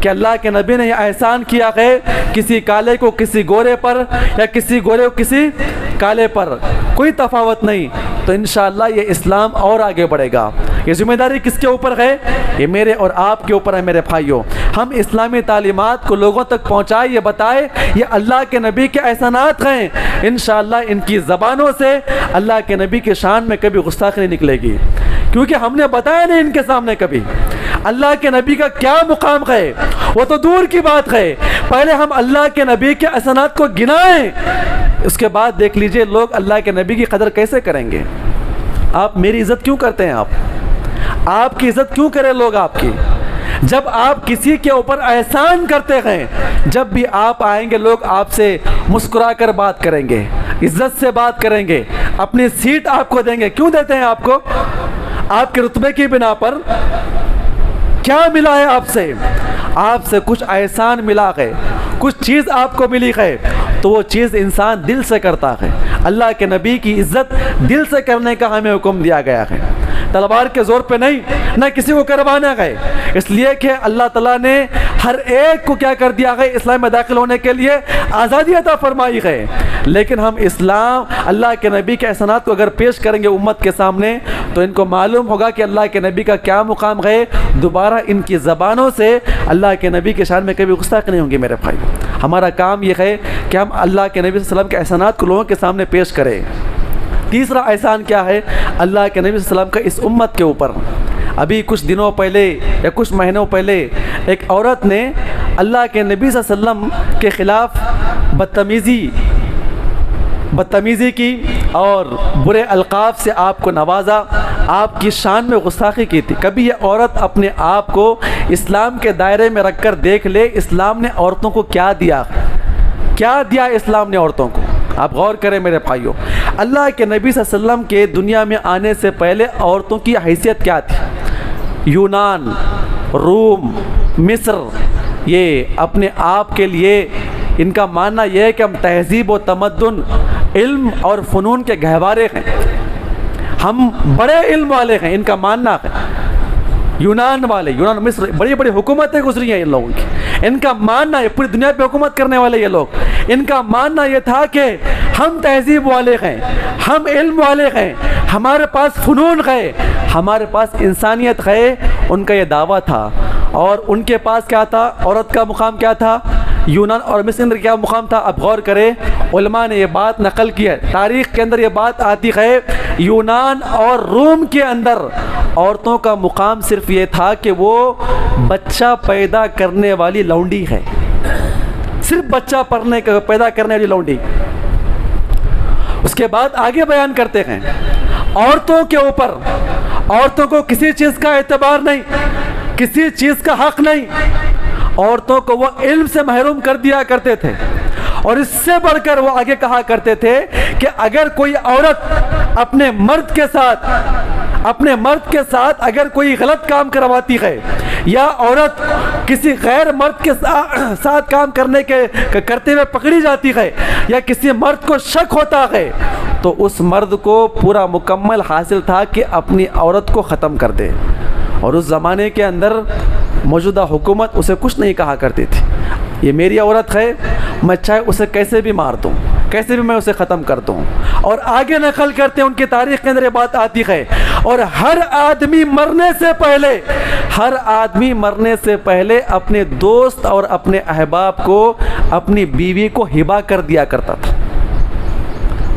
कि अल्लाह के नबी ने यह एहसान किया है किसी काले को किसी गोरे पर, या किसी गोरे को किसी काले पर, कोई तफावत नहीं, तो इंशाअल्लाह ये इस्लाम और आगे बढ़ेगा। ये जिम्मेदारी किसके ऊपर है, ये मेरे और आपके ऊपर है। मेरे भाइयों, हम इस्लामी तालीमात को लोगों तक पहुँचाए, ये बताए ये अल्लाह के नबी के एहसानात हैं। इंशाअल्लाह इनकी ज़बानों से अल्लाह के नबी के शान में कभी गुस्ताखी नहीं निकलेगी, क्योंकि हमने बताया नहीं इनके सामने कभी अल्लाह के नबी का क्या मुकाम है। वो तो दूर की बात है, पहले हम अल्लाह के नबी के एहसानात को गिनाएं, उसके बाद देख लीजिए लोग अल्लाह के नबी की कदर कैसे करेंगे। आप मेरी इज़्ज़त क्यों करते हैं, आपकी इज़्ज़त क्यों करें लोग आपकी, जब आप किसी के ऊपर एहसान करते हैं। जब भी आप आएंगे लोग आपसे मुस्कुरा कर बात करेंगे, इज्जत से बात करेंगे, अपनी सीट आपको देंगे। क्यों देते हैं आपको, आपके रुतबे की बिना पर। क्या मिला है आपसे, आपसे कुछ एहसान मिला है, कुछ चीज़ आपको मिली है, तो वो चीज़ इंसान दिल से करता है। अल्लाह के नबी की इज़्ज़त दिल से करने का हमें हुक्म दिया गया है, तलवार के ज़ोर पे नहीं, ना किसी को करवाना है। इसलिए कि अल्लाह ताला ने हर एक को क्या कर दिया है, इस्लाम में दाखिल होने के लिए आज़ादी अता फरमाई है। लेकिन हम इस्लाम अल्लाह के नबी के एहसानात को अगर पेश करेंगे उम्मत के सामने, तो इनको मालूम होगा कि अल्लाह के नबी का क्या मुकाम है। दोबारा इनकी ज़बानों से अल्लाह के नबी के शान में कभी गुस्ताख नहीं होंगे। मेरे भाई, हमारा काम यह है कि हम अल्लाह के नबी सल्लल्लाहु अलैहि वसल्लम के एहसानात को लोगों के सामने पेश करें। तीसरा एहसान क्या है अल्लाह के नबी सल्लल्लाहु अलैहि वसल्लम का इस उम्मत के ऊपर। अभी कुछ दिनों पहले या कुछ महीनों पहले एक औरत ने अल्लाह के नबी सल्लल्लाहु अलैहि वसल्लम के ख़िलाफ़ बदतमीज़ी की और बुरे अलक़ाब से आपको नवाजा, आपकी शान में गुस्ताखी की थी। कभी ये औरत अपने आप को इस्लाम के दायरे में रखकर देख ले इस्लाम ने औरतों को क्या दिया, क्या दिया इस्लाम ने औरतों को। आप गौर करें मेरे भाइयों, अल्लाह के नबी सल्लल्लाहु अलैहि वसल्लम के दुनिया में आने से पहले औरतों की हैसियत क्या थी। यूनान, रूम, मिस्र, ये अपने आप के लिए इनका मानना यह है कि हम तहजीब व तमद्दुन, इल्म और फ़नून के गहवारे हैं, हम बड़े इल्म वाले हैं, इनका मानना है। यूनान वाले, यूनान मिस्र, बड़ी बड़ी हुकूमतें गुजरी हैं इन लोगों की, इनका मानना है पूरी दुनिया पे हुकूमत करने वाले ये लोग, इनका मानना ये था कि हम तहजीब वाले हैं, हम इल्म वाले हैं, हमारे पास फ़नून है, हमारे पास इंसानियत है, उनका ये दावा था। और उनके पास क्या था, औरत का मुकाम क्या था, यूनान और मिस्र के अंदर क्या मुकाम था। अब गौर करें, उलमा ने ये बात नकल की है, तारीख़ के अंदर ये बात आती है, यूनान और रूम के अंदर औरतों का मुकाम सिर्फ ये था कि वो बच्चा पैदा करने वाली लौंडी है, सिर्फ बच्चा पैदा करने वाली लौंडी। उसके बाद आगे बयान करते हैं, औरतों के ऊपर, औरतों को किसी चीज़ का एतबार नहीं, किसी चीज़ का हक नहीं, औरतों को वो इल्म से महरूम कर दिया करते थे। और इससे बढ़कर वो आगे कहा करते थे कि अगर कोई औरत अपने मर्द के साथ अगर कोई गलत काम करवाती है, या औरत किसी गैर मर्द के साथ काम करते हुए पकड़ी जाती है, या किसी मर्द को शक होता है, तो उस मर्द को पूरा मुकम्मल हासिल था कि अपनी औरत को ख़त्म कर दे। और उस ज़माने के अंदर मौजूदा हुकूमत उसे कुछ नहीं कहा करती थी, ये मेरी औरत है, मैं चाहे उसे कैसे भी मार दूँ, कैसे भी मैं उसे ख़त्म कर दूँ। और आगे नकल करते हैं, उनकी तारीख़ के अंदर ये बात आती है, और हर आदमी मरने से पहले अपने दोस्त और अपने अहबाब को, अपनी बीवी को हिबा कर दिया करता था,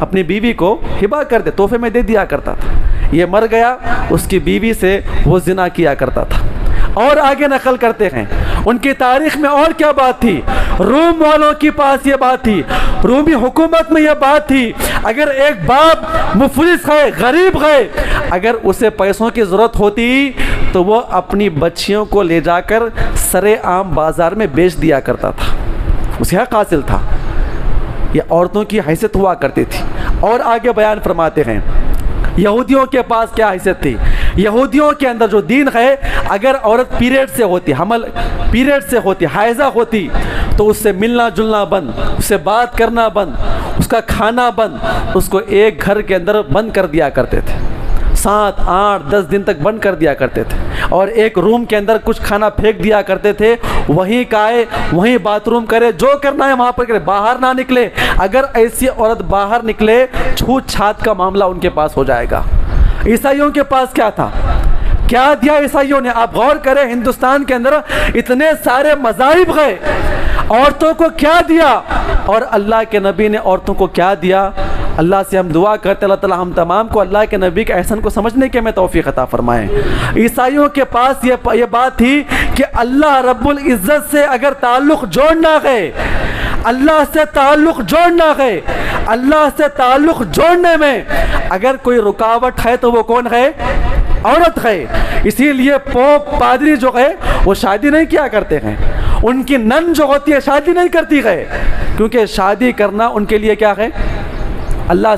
अपनी बीवी को हिबा कर दे, तोहफे में दे दिया करता था। ये मर गया, उसकी बीवी से वो जिना किया करता था। और आगे नकल करते हैं, उनकी तारीख में और क्या बात थी, रूम वालों के पास ये बात थी, रूमी हुकूमत में ये बात थी, अगर एक बाप मुफलिस है, गरीब है, अगर उसे पैसों की ज़रूरत होती तो वो अपनी बच्चियों को ले जाकर सरेआम बाज़ार में बेच दिया करता था, उसे हक हासिल था। ये औरतों की हैसियत हुआ करती थी। और आगे बयान फरमाते हैं, यहूदियों के पास क्या हैसियत थी। यहूदियों के अंदर जो दीन है, अगर औरत पीरियड से होती, हमल पीरियड से होती, हायजा होती, तो उससे मिलना जुलना बंद, उससे बात करना बंद, उसका खाना बंद, उसको एक घर के अंदर बंद कर दिया करते थे, 7, 8, 10 दिन तक बंद कर दिया करते थे। और एक रूम के अंदर कुछ खाना फेंक दिया करते थे, वहीं खाए, वहीं बाथरूम करे, जो करना है वहाँ पर करे, बाहर ना निकले। अगर ऐसी औरत बाहर निकले, छूत छात का मामला उनके पास हो जाएगा। ईसाइयों के पास क्या था, क्या दिया ईसाइयों ने। आप गौर करें, हिंदुस्तान के अंदर इतने सारे मज़ाहिब गए, औरतों को क्या दिया, और अल्लाह के नबी ने औरतों को क्या दिया। अल्लाह से हम दुआ करते, अल्लाह ताला हम तमाम को अल्लाह के नबी के एहसान को समझने के में तौफीक अता फरमाए। ईसाइयों के पास ये बात थी कि अल्लाह रब्बुल इज़्ज़त से अगर ताल्लुक़ जोड़ना है, अल्लाह से ताल्लुक़ जोड़ना है, अल्लाह से ताल्लुक़ जोड़ने में अगर कोई रुकावट है तो वो कौन है, औरत है। इसीलिए पोप पादरी जो है वो शादी नहीं किया करते हैं, उनकी नन जो होती है शादी नहीं करती है, क्योंकि शादी करना उनके लिए क्या है, अल्लाह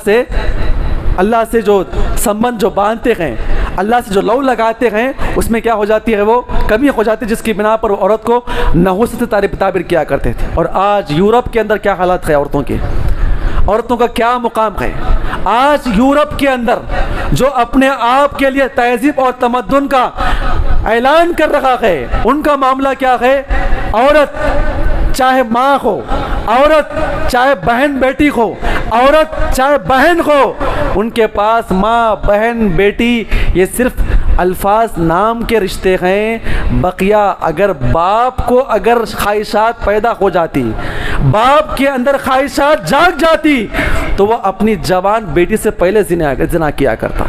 से जो संबंध जो बांधते हैं, अल्लाह से जो लौ लगाते हैं, उसमें क्या हो जाती है, वो कमी हो जाती है, जिसकी बिना पर औरत को नहुस से ताबिर किया करते थे। और आज यूरोप के अंदर क्या हालात है औरतों के, औरतों का क्या मुकाम है। आज यूरोप के अंदर जो अपने आप के लिए तहजीब और तमद्दुन का ऐलान कर रहा है, उनका मामला क्या है, औरत चाहे माँ हो, औरत चाहे बहन बेटी हो, औरत चाहे बहन हो, उनके पास माँ बहन बेटी ये सिर्फ अल्फाज नाम के रिश्ते हैं। बकिया अगर बाप को अगर ख्वाहिशात पैदा हो जाती, बाप के अंदर ख्वाहिशात जाग जाती, तो वह अपनी जवान बेटी से पहले जिना किया करता।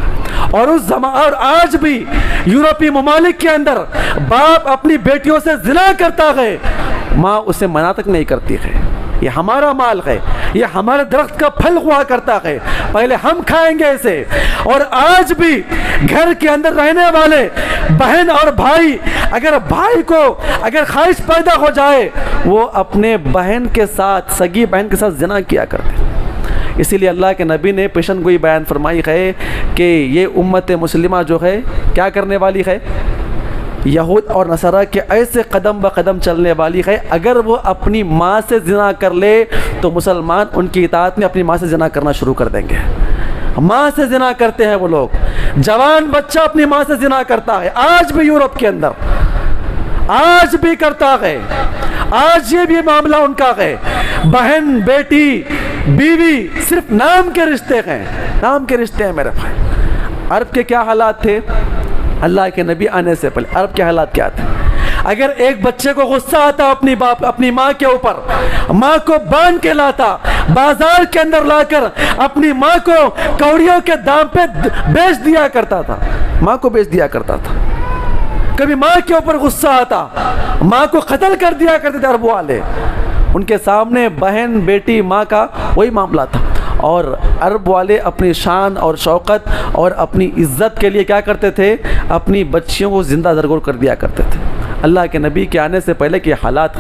और आज भी यूरोपीय ममालिक के अंदर बाप अपनी बेटियों से जिना करता है, माँ उसे मना तक नहीं करती है। ये हमारा माल है, ये हमारे दरख्त का फल हुआ करता है, पहले हम खाएंगे इसे। और आज भी घर के अंदर रहने वाले बहन और भाई, अगर भाई को अगर ख्वाहिश पैदा हो जाए, वो अपने बहन के साथ, सगी बहन के साथ ज़िना किया करते। इसीलिए अल्लाह के नबी ने पेशन गोई बयान फरमाई है कि ये उम्मत मुस्लिमा जो है क्या करने वाली है, यहूद और नसारा के ऐसे कदम ब कदम चलने वाली है। अगर वो अपनी माँ से ज़िना कर ले तो मुसलमान उनकी इताअत में अपनी माँ से ज़िना करना शुरू कर देंगे। माँ से ज़िना करते हैं वो लोग, जवान बच्चा अपनी माँ से ज़िना करता है, आज भी यूरोप के अंदर आज भी करता है। आज ये भी मामला उनका है, बहन बेटी बीवी सिर्फ नाम के रिश्ते हैं, नाम के रिश्ते हैं मेरे भाई। अरब के क्या हालात थे अल्लाह के नबी आने से पहले? अरब के हालात क्या थे? अगर एक बच्चे को गुस्सा आता अपनी माँ के ऊपर, माँ को बांध के लाता, बाजार के अंदर लाकर अपनी माँ को कौड़ियों के दाम पे बेच दिया करता था, माँ को बेच दिया करता था। कभी माँ के ऊपर गुस्सा आता, माँ को कत्ल कर दिया करते थे अरब वाले। उनके सामने बहन बेटी माँ का वही मामला था। और अरब वाले अपनी शान और शौकत और अपनी इज़्ज़त के लिए क्या करते थे, अपनी बच्चियों को ज़िंदा दरगोर कर दिया करते थे। अल्लाह के नबी के आने से पहले के हालात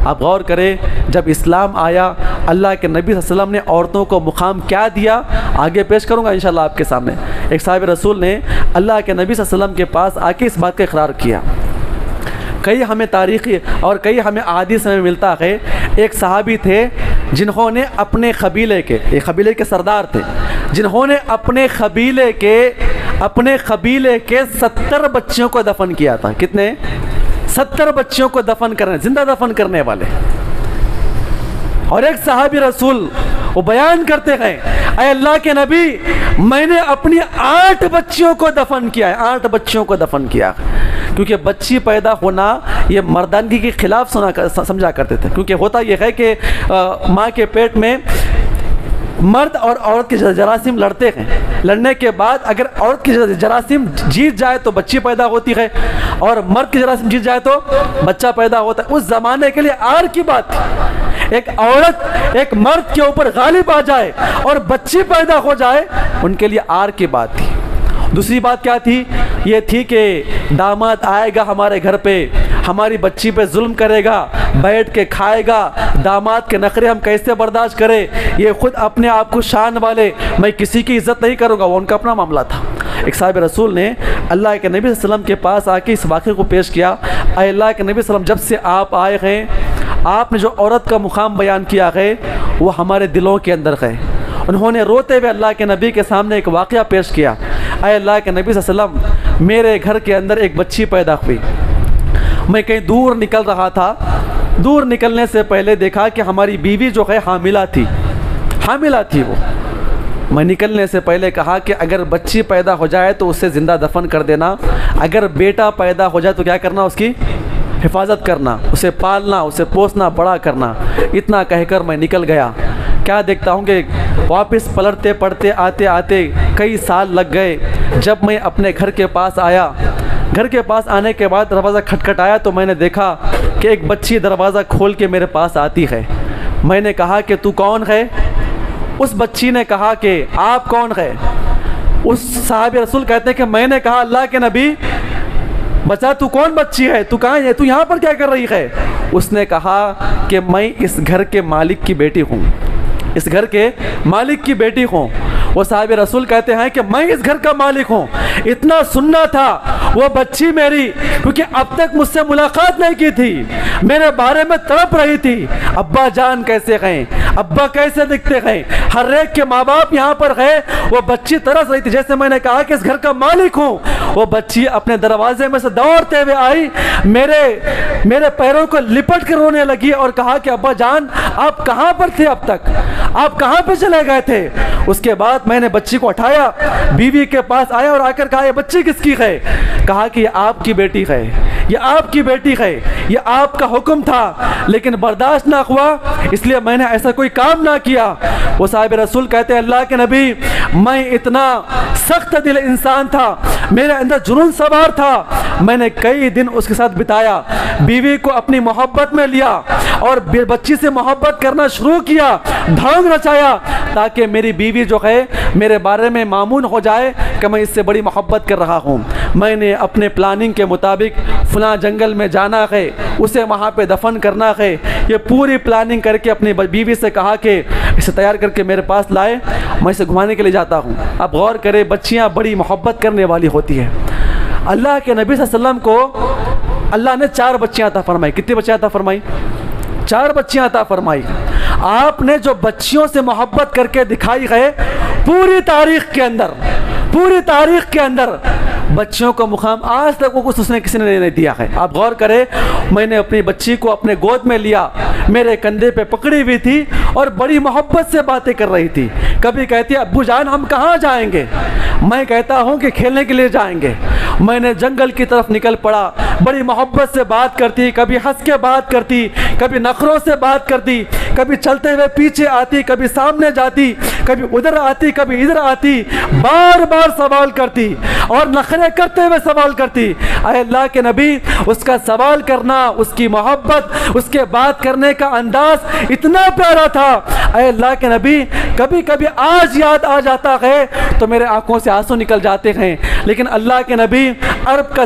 आप गौर करें। जब इस्लाम आया, अल्लाह के नबी सल्लल्लाहु अलैहि वसल्लम ने औरतों को मुकाम क्या दिया, आगे पेश करूँगा इंशाल्लाह आपके सामने। एक साहिब रसूल ने अल्लाह के नबी सल्लल्लाहु अलैहि वसल्लम के पास आके इस बात का इकरार किया। कई हमें तारीख़ी और कई हमें अहादीस में मिलता है, एक सहाबी थे जिन्होंने अपने कबीले के, एक कबीले के सरदार थे, जिन्होंने अपने कबीले के 70 बच्चियों को दफन किया था। कितने? 70 बच्चियों को दफन करने, जिंदा दफन करने वाले। और एक सहाबी रसूल वो बयान करते हैं, ऐ अल्लाह के नबी, मैंने अपनी 8 बच्चियों को दफन किया है, 8 बच्चियों को दफन किया। क्योंकि बच्ची पैदा होना ये मर्दानगी के खिलाफ समझा करते थे। क्योंकि होता यह है कि माँ के पेट में मर्द और औरत के जरासीम लड़ते हैं, लड़ने के बाद अगर औरत की जरासीम जीत जाए तो बच्ची पैदा होती है, और मर्द की जरासीम जीत जाए तो बच्चा पैदा होता है। उस ज़माने के लिए आर की बात थी, एक औरत एक मर्द के ऊपर गालिब आ जाए और बच्ची पैदा हो जाए, उनके लिए आर की बात थी। दूसरी बात क्या थी? ये थी कि दामाद आएगा हमारे घर पे, हमारी बच्ची पे जुल्म करेगा, बैठ के खाएगा, दामाद के नखरे हम कैसे बर्दाश्त करें, ये खुद अपने आप को शान वाले, मैं किसी की इज़्ज़त नहीं करूँगा, वो उनका अपना मामला था। एक साहिब रसूल ने अल्लाह के नबी सल्लल्लाहु अलैहि वसल्लम के पास आके इस वाक़े को पेश किया, अल्लाह के नबी सल्लल्लाहु अलैहि वसल्लम, जब से आप आए हैं, आपने जो औरत का मुकाम बयान किया है वो हमारे दिलों के अंदर है। उन्होंने रोते हुए अल्लाह के नबी के सामने एक वाक़या पेश किया, अल्लाह के नबी सल्लल्लाहु अलैहि वसल्लम, मेरे घर के अंदर एक बच्ची पैदा हुई, मैं कहीं दूर निकल रहा था, दूर निकलने से पहले देखा कि हमारी बीवी जो है हामिला थी वो। मैं निकलने से पहले कहा कि अगर बच्ची पैदा हो जाए तो उसे ज़िंदा दफन कर देना, अगर बेटा पैदा हो जाए तो क्या करना, उसकी हिफाजत करना, उसे पालना, उसे पोसना, बड़ा करना। इतना कहकर मैं निकल गया। क्या देखता हूँ कि वापस पलटते पड़ते आते आते कई साल लग गए। जब मैं अपने घर के पास आया, घर के पास आने के बाद दरवाज़ा खटखटाया तो मैंने देखा कि एक बच्ची दरवाज़ा खोल के मेरे पास आती है। मैंने कहा कि तू कौन है? उस बच्ची ने कहा कि आप कौन है? उस साहब रसूल कहते हैं कि मैंने कहा, अल्लाह के नबी, बच्चा तू कौन बच्ची है, तू कहाँ है, तू यहाँ पर क्या कर रही है? उसने कहा कि मैं इस घर के मालिक की बेटी हूँ, इस घर के मालिक की बेटी हूँ। वो साहिब रसूल कहते हैं कि मैं इस घर का मालिक हूँ। इतना सुनना था वो बच्ची मेरी, क्योंकि अब तक मुझसे मुलाकात नहीं की थी, मेरे बारे में तड़प रही थी, अब्बा जान कैसे हैं, अब्बा कैसे दिखते हैं, हर एक के माँ बाप यहाँ पर है। वो बच्ची तरस रही थी। जैसे मैंने कहा कि इस घर का मालिक हूँ, वो बच्ची अपने दरवाजे में से दौड़ते हुए आई, मेरे पैरों को लिपट कर रोने लगी और कहा कि अब्बा जान आप कहाँ पर थे, अब तक आप कहाँ पे चले गए थे? उसके बाद मैंने बच्ची को उठाया, बीवी के पास आया और आकर कहा ये बच्ची किसकी है? कहा कि ये आपकी बेटी है, ये आपकी बेटी है, ये आपका हुक्म था, लेकिन बर्दाश्त ना हुआ इसलिए मैंने ऐसा कोई काम ना किया। वो साहिब रसूल कहते हैं, अल्लाह के नबी, मैं इतना सख्त दिल इंसान था, मेरे अंदर जुनून सवार था। मैंने कई दिन उसके साथ बिताया, बीवी को अपनी मोहब्बत में लिया और बच्ची से मोहब्बत करना शुरू किया, ढोंग रचाया ताकि मेरी बीवी जो है मेरे बारे में मामून हो जाए कि मैं इससे बड़ी मोहब्बत कर रहा हूँ। मैंने अपने प्लानिंग के मुताबिक फलां जंगल में जाना है, उसे वहाँ पे दफन करना है, ये पूरी प्लानिंग करके अपनी बीवी से कहा कि इसे तैयार करके मेरे पास लाए, मैं इसे घुमाने के लिए जाता हूँ। अब गौर करें, बच्चियाँ बड़ी मोहब्बत करने वाली होती हैं। अल्लाह के नबी सल्लल्लाहु अलैहि वसल्लम को अल्लाह ने 4 बच्चियाँ अता फरमाई। कितनी बच्चियाँ अता फरमाई? 4 बच्चियाँ अता फरमाई। आपने जो बच्चियों से मोहब्बत करके दिखाई है, पूरी तारीख के अंदर बच्चियों को मुकाम आज तक वो कुछ उसने किसी ने नहीं दिया है। आप गौर करें, मैंने अपनी बच्ची को अपने गोद में लिया, मेरे कंधे पे पकड़ी हुई थी और बड़ी मोहब्बत से बातें कर रही थी। कभी कहती है अब्बू जान हम कहाँ जाएंगे, मैं कहता हूँ कि खेलने के लिए जाएंगे। मैंने जंगल की तरफ निकल पड़ा, बड़ी मोहब्बत से बात करती, कभी हंस के बात करती, कभी नखरों से बात करती, कभी चलते हुए पीछे आती, कभी सामने जाती, कभी उधर आती, कभी इधर आती, बार बार सवाल करती और नखरे करते हुए सवाल करती। अरे अल्लाह के नबी, उसका सवाल करना, उसकी मोहब्बत, उसके बात करने का अंदाज इतना प्यारा था। अरे अल्लाह के नबी, कभी कभी आज याद आ जाता है तो मेरे आंखों से आंसू निकल जाते हैं। लेकिन अल्लाह के नबी, अरब का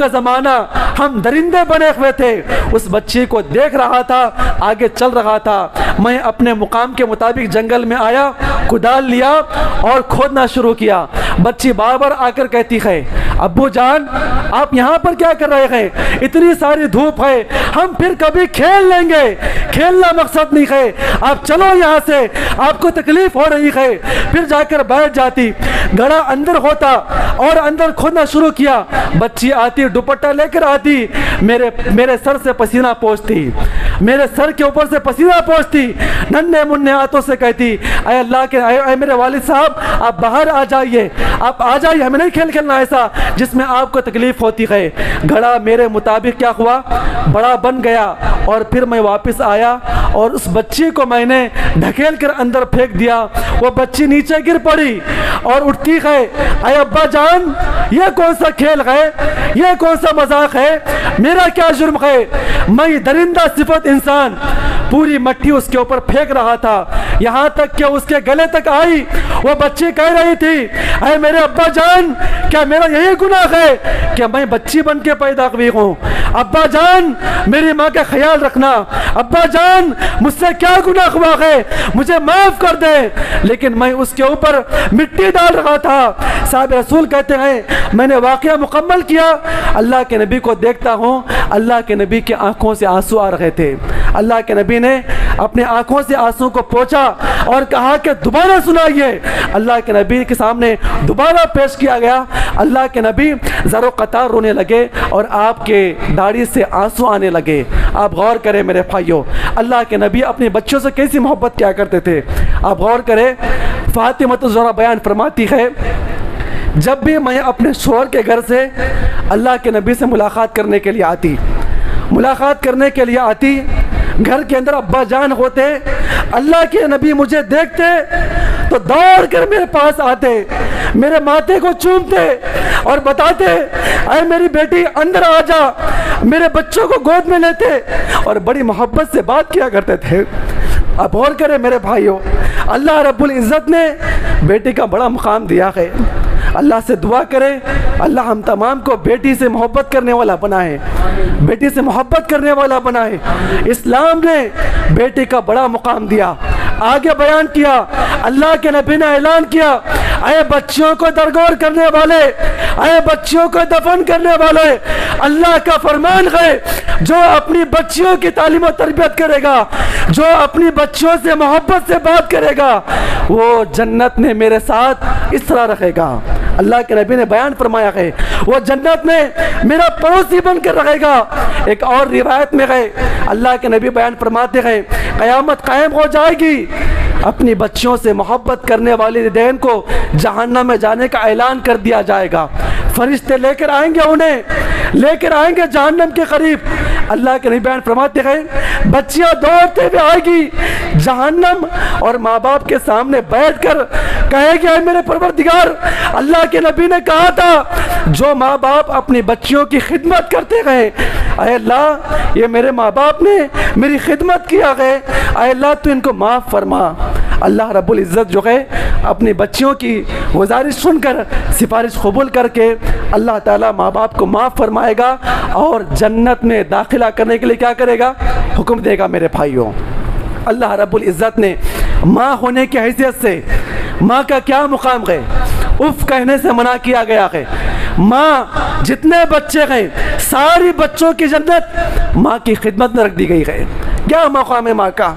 ज़माना, हम दरिंदे बने हुए थे। उस बच्ची को देख रहा था, आगे चल रहा था। मैं अपने मुकाम के मुताबिक जंगल में आया, कुदाल लिया और खोदना शुरू किया। बच्ची बार बार आकर कहती है अब्बू जान आप यहाँ पर क्या कर रहे हैं, इतनी सारी धूप है, हम फिर कभी खेल लेंगे, खेलना मकसद नहीं है, आप चलो यहाँ से, आपको तकलीफ हो रही है। फिर जाकर बैठ जाती, गड़ा अंदर होता और अंदर खोदना शुरू किया। बच्ची आती, दुपट्टा लेकर आती, मेरे सर से पसीना पोंछती, मेरे सर के ऊपर से पसीना पोंछती, नन्हे मुन्ने हाथों से कहती अय अल्लाह के, अय मेरे वालिद साहब आप बाहर आ जाइए, आप आ जाइए, हमें नहीं खेलना ऐसा जिसमें आपको तकलीफ होती है। घड़ा मेरे मुताबिक क्या हुआ, बड़ा बन गया और फिर मैं वापस आया और उस बच्ची को मैंने ढकेल कर अंदर फेंक दिया। वो बच्ची नीचे गिर पड़ी और उठती है, अय अब्बा जान ये कौन सा खेल है, ये कौन सा मजाक है, मेरा क्या जुर्म है, मैं दरिंदा सिफत इंसान। पूरी मट्टी उसके ऊपर फेंक रहा था, यहाँ तक कि उसके गले तक आई। वो बच्ची कह रही थी अरे मेरे अब्बा जान क्या मेरा यही गुनाह है कि मैं बच्ची बन के पैदा हुई हूँ, अब्बा जान मेरी माँ का ख्याल रखना, अब्बा जान मुझसे क्या गुनाह हुआ है, मुझे माफ़ कर दे। लेकिन मैं उसके ऊपर मिट्टी डाल रहा था। साहब रसूल कहते हैं मैंने वाक़या मुकम्मल किया, अल्लाह के नबी को देखता हूँ, अल्लाह के नबी की आंखों से आंसू आ रहे थे। अल्लाह के नबी ने अपने आंखों से आंसू को पोंछा और कहा कि दोबारा सुनाइए। अल्लाह के नबी के सामने दोबारा पेश किया गया। अल्लाह के नबी ज़रो कतार रोने लगे और आपके दाढ़ी से आंसू आने लगे। आप गौर करें मेरे भाइयों, अल्लाह के नबी अपने बच्चों से कैसी मोहब्बत किया करते थे। आप गौर करें, फातिमा तो ज़रा बयान फरमाती है जब भी मैं अपने शौहर के घर से अल्लाह के नबी से मुलाकात करने के लिए आती, घर के अंदर अब्बा जान होते, अल्लाह के नबी मुझे देखते तो दौड़ कर मेरे पास आते, मेरे माथे को चूमते और बताते अरे मेरी बेटी अंदर आ जा, मेरे बच्चों को गोद में लेते और बड़ी मोहब्बत से बात किया करते थे। अब गौर करें मेरे भाइयों, अल्लाह रब्बुल इज़्ज़त ने बेटी का बड़ा मुकाम दिया है। अल्लाह से दुआ करें अल्लाह हम तमाम को बेटी से मोहब्बत करने वाला बनाए, बेटी से मोहब्बत करने वाला बनाए। इस्लाम ने बेटी का बड़ा मुकाम दिया। आगे बयान किया, अल्लाह के नबी ने ऐलान किया अरे बच्चियों को दरगोर करने वाले, अरे बच्चियों को दफन करने वाले, अल्लाह का फरमान है जो अपनी बच्चियों की तालीम और तरबियत करेगा, जो अपनी बच्चियों से मोहब्बत से बात करेगा, वो जन्नत में मेरे साथ इस तरह रहेगा। अल्लाह के नबी ने बयान फरमाया है वो जन्नत में मेरा पड़ोसी बनकर रहेगा। एक और रिवायत में है अल्लाह के नबी बयान फरमाते हैं क़यामत कायम हो जाएगी, अपनी बच्चियों से मोहब्बत करने वाले वालिदैन को जहन्नम में जाने का ऐलान कर दिया जाएगा। फरिश्ते लेकर आएंगे, उन्हें लेकर आएंगे जहन्नम के करीब। अल्लाह के नबी बयान फरमाते हैं बच्चियां दौड़ते हुए आएगी जहन्नम और माँ बाप के सामने बैठकर कहेगी ऐ मेरे परवरदिगार, अल्लाह के नबी ने कहा था जो माँ बाप अपनी बच्चियों की खिदमत करते गए, ऐ अल्लाह ये मेरे माँ बाप ने मेरी खिदमत किया गए, ऐ अल्लाह तू इनको माफ़ फरमा। अल्लाह रब्बुल इज़्ज़त जो है अपनी बच्चियों की गुजारिश सुनकर सिफारिश कबूल करके अल्लाह ताला माँ बाप को माफ़ फरमाएगा और जन्नत में दाखिला करने के लिए क्या करेगा, हुक्म देगा। मेरे भाइयों, अल्लाह रब्बुल इज़्ज़त ने माँ होने की हैसियत से माँ का क्या मुकाम है, उफ कहने से मना किया गया है। माँ जितने बच्चे हैं सारी बच्चों की जन्नत माँ की खिदमत में रख दी गई है। क्या मकाम है माँ का?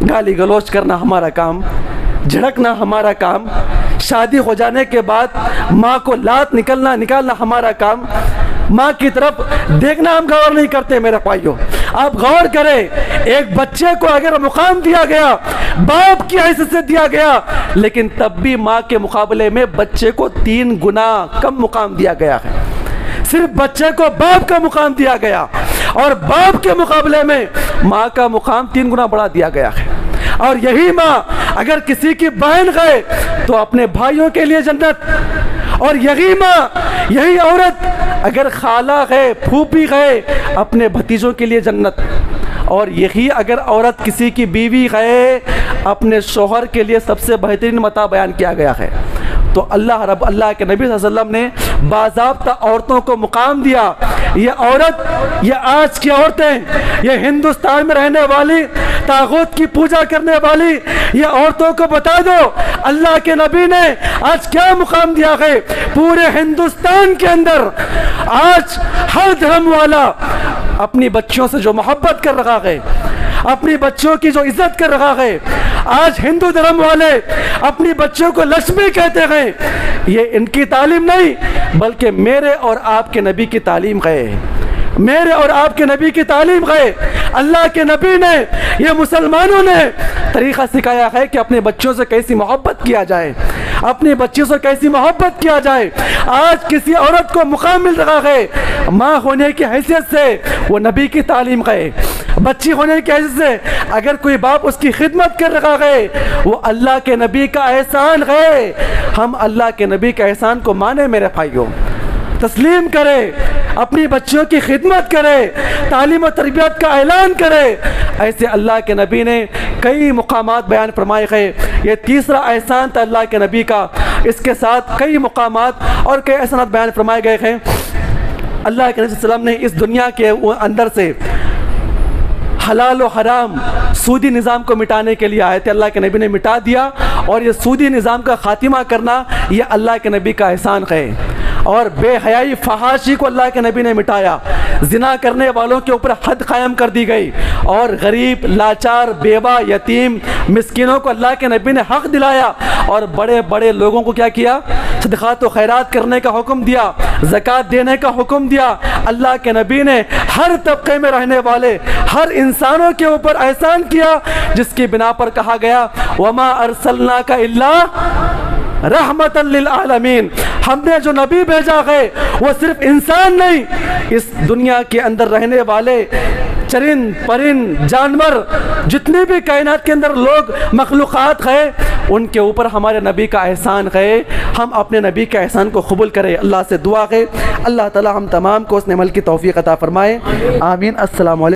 गाली गलौज करना हमारा काम, झड़कना हमारा काम, शादी हो जाने के बाद माँ को लात निकालना हमारा काम, माँ की तरफ देखना हम गौर नहीं करते। मेरे भाइयों, आप गौर करें, एक बच्चे को अगर मुकाम दिया गया, बाप की हैसियत से दिया गया, लेकिन तब भी माँ के मुकाबले में बच्चे को 3 गुना कम मुकाम दिया गया है। सिर्फ बच्चे को बाप का मुकाम दिया गया और बाप के मुकाबले में माँ का मुकाम 3 गुना बढ़ा दिया गया है। और यही माँ अगर किसी की बहन गए तो अपने भाइयों के लिए जन्नत, और यही माँ यही औरत अगर खाला गए फूफी गए अपने भतीजों के लिए जन्नत, और यही अगर औरत किसी की बीवी गए अपने शोहर के लिए सबसे बेहतरीन मता बयान किया गया है। तो अल्लाह के नबी सल्लल्लाहु अलैहि वसल्लम ने बाज़ाब्ता औरतों को मुकाम दिया। ये औरत, ये आज की औरतें, ये हिंदुस्तान में रहने वाली तागूत की पूजा करने वाली, ये औरतों को बता दो अल्लाह के नबी ने आज क्या मुकाम दिया है। पूरे हिंदुस्तान के अंदर आज हर धर्म वाला अपनी बच्चियों से जो मोहब्बत कर रहा है, अपनी बच्चियों की जो इज्जत कर रहा है, आज हिंदू धर्म वाले अपनी बच्चों को लक्ष्मी कहते हैं, ये इनकी तालीम नहीं बल्कि मेरे और आपके नबी की तालीम है। मेरे और आपके नबी की तालीम है। अल्लाह के नबी ने, ये मुसलमानों ने तरीक़ा सिखाया है कि अपने बच्चों से कैसी मोहब्बत किया जाए, अपनी बच्चियों से कैसी मोहब्बत किया जाए। आज किसी औरत को मुकाम मिल रहा है माँ होने की हैसियत से, वो नबी की तालीम है। बच्ची होने की हैसियत से अगर कोई बाप उसकी खिदमत कर रहा है, वो अल्लाह के नबी का एहसान है। हम अल्लाह के नबी के एहसान को माने मेरे भाइयों, तस्लीम करें, अपनी बच्चियों की खिदमत करें, तालीम और तरबियत का ऐलान करें। ऐसे अल्लाह के नबी ने कई मुकामात बयान फरमाए हैं। ये तीसरा एहसान था अल्लाह के नबी का। इसके साथ कई मुकामात और कई एहसानात बयान फरमाए गए हैं। अल्लाह के नबी सल्लल्लाहु अलैहि वसल्लम ने इस दुनिया के अंदर से हलाल और हराम सूदी निज़ाम को मिटाने के लिए आए थे। अल्लाह के नबी ने मिटा दिया, और ये सूदी निज़ाम का खात्मा करना ये अल्लाह के नबी का एहसान है। और बेहयाई फहाशी को अल्लाह के नबी ने मिटाया। जिना करने वालों के ऊपर हद कायम कर दी गई, और गरीब, लाचार, बेवा, यतीम, मिस्किनों को अल्लाह के नबी ने हक दिलाया, और बड़े बड़े लोगों को क्या किया, सदक़ात व खैरात करने का हुक्म दिया, ज़कात देने का हुक्म दिया। अल्लाह के नबी ने हर तबके में रहने वाले हर इंसानों के ऊपर एहसान किया, जिसकी बिना पर कहा गया वमा अरसलनाका इल्ला रहमतन लिल आलमीन। हमने जो नबी भेजा है वो सिर्फ इंसान नहीं, इस दुनिया के अंदर रहने वाले चरिंद परिंद जानवर, जितने भी कायनात के अंदर लोग मखलूक़ात है, उनके ऊपर हमारे नबी का एहसान है। हम अपने नबी के एहसान को कबूल करें। अल्लाह से दुआ है अल्लाह ताला हम तमाम को उसने अमल की तौफीक अता फरमाए। आमीन। अस्सलाम वालेकुम।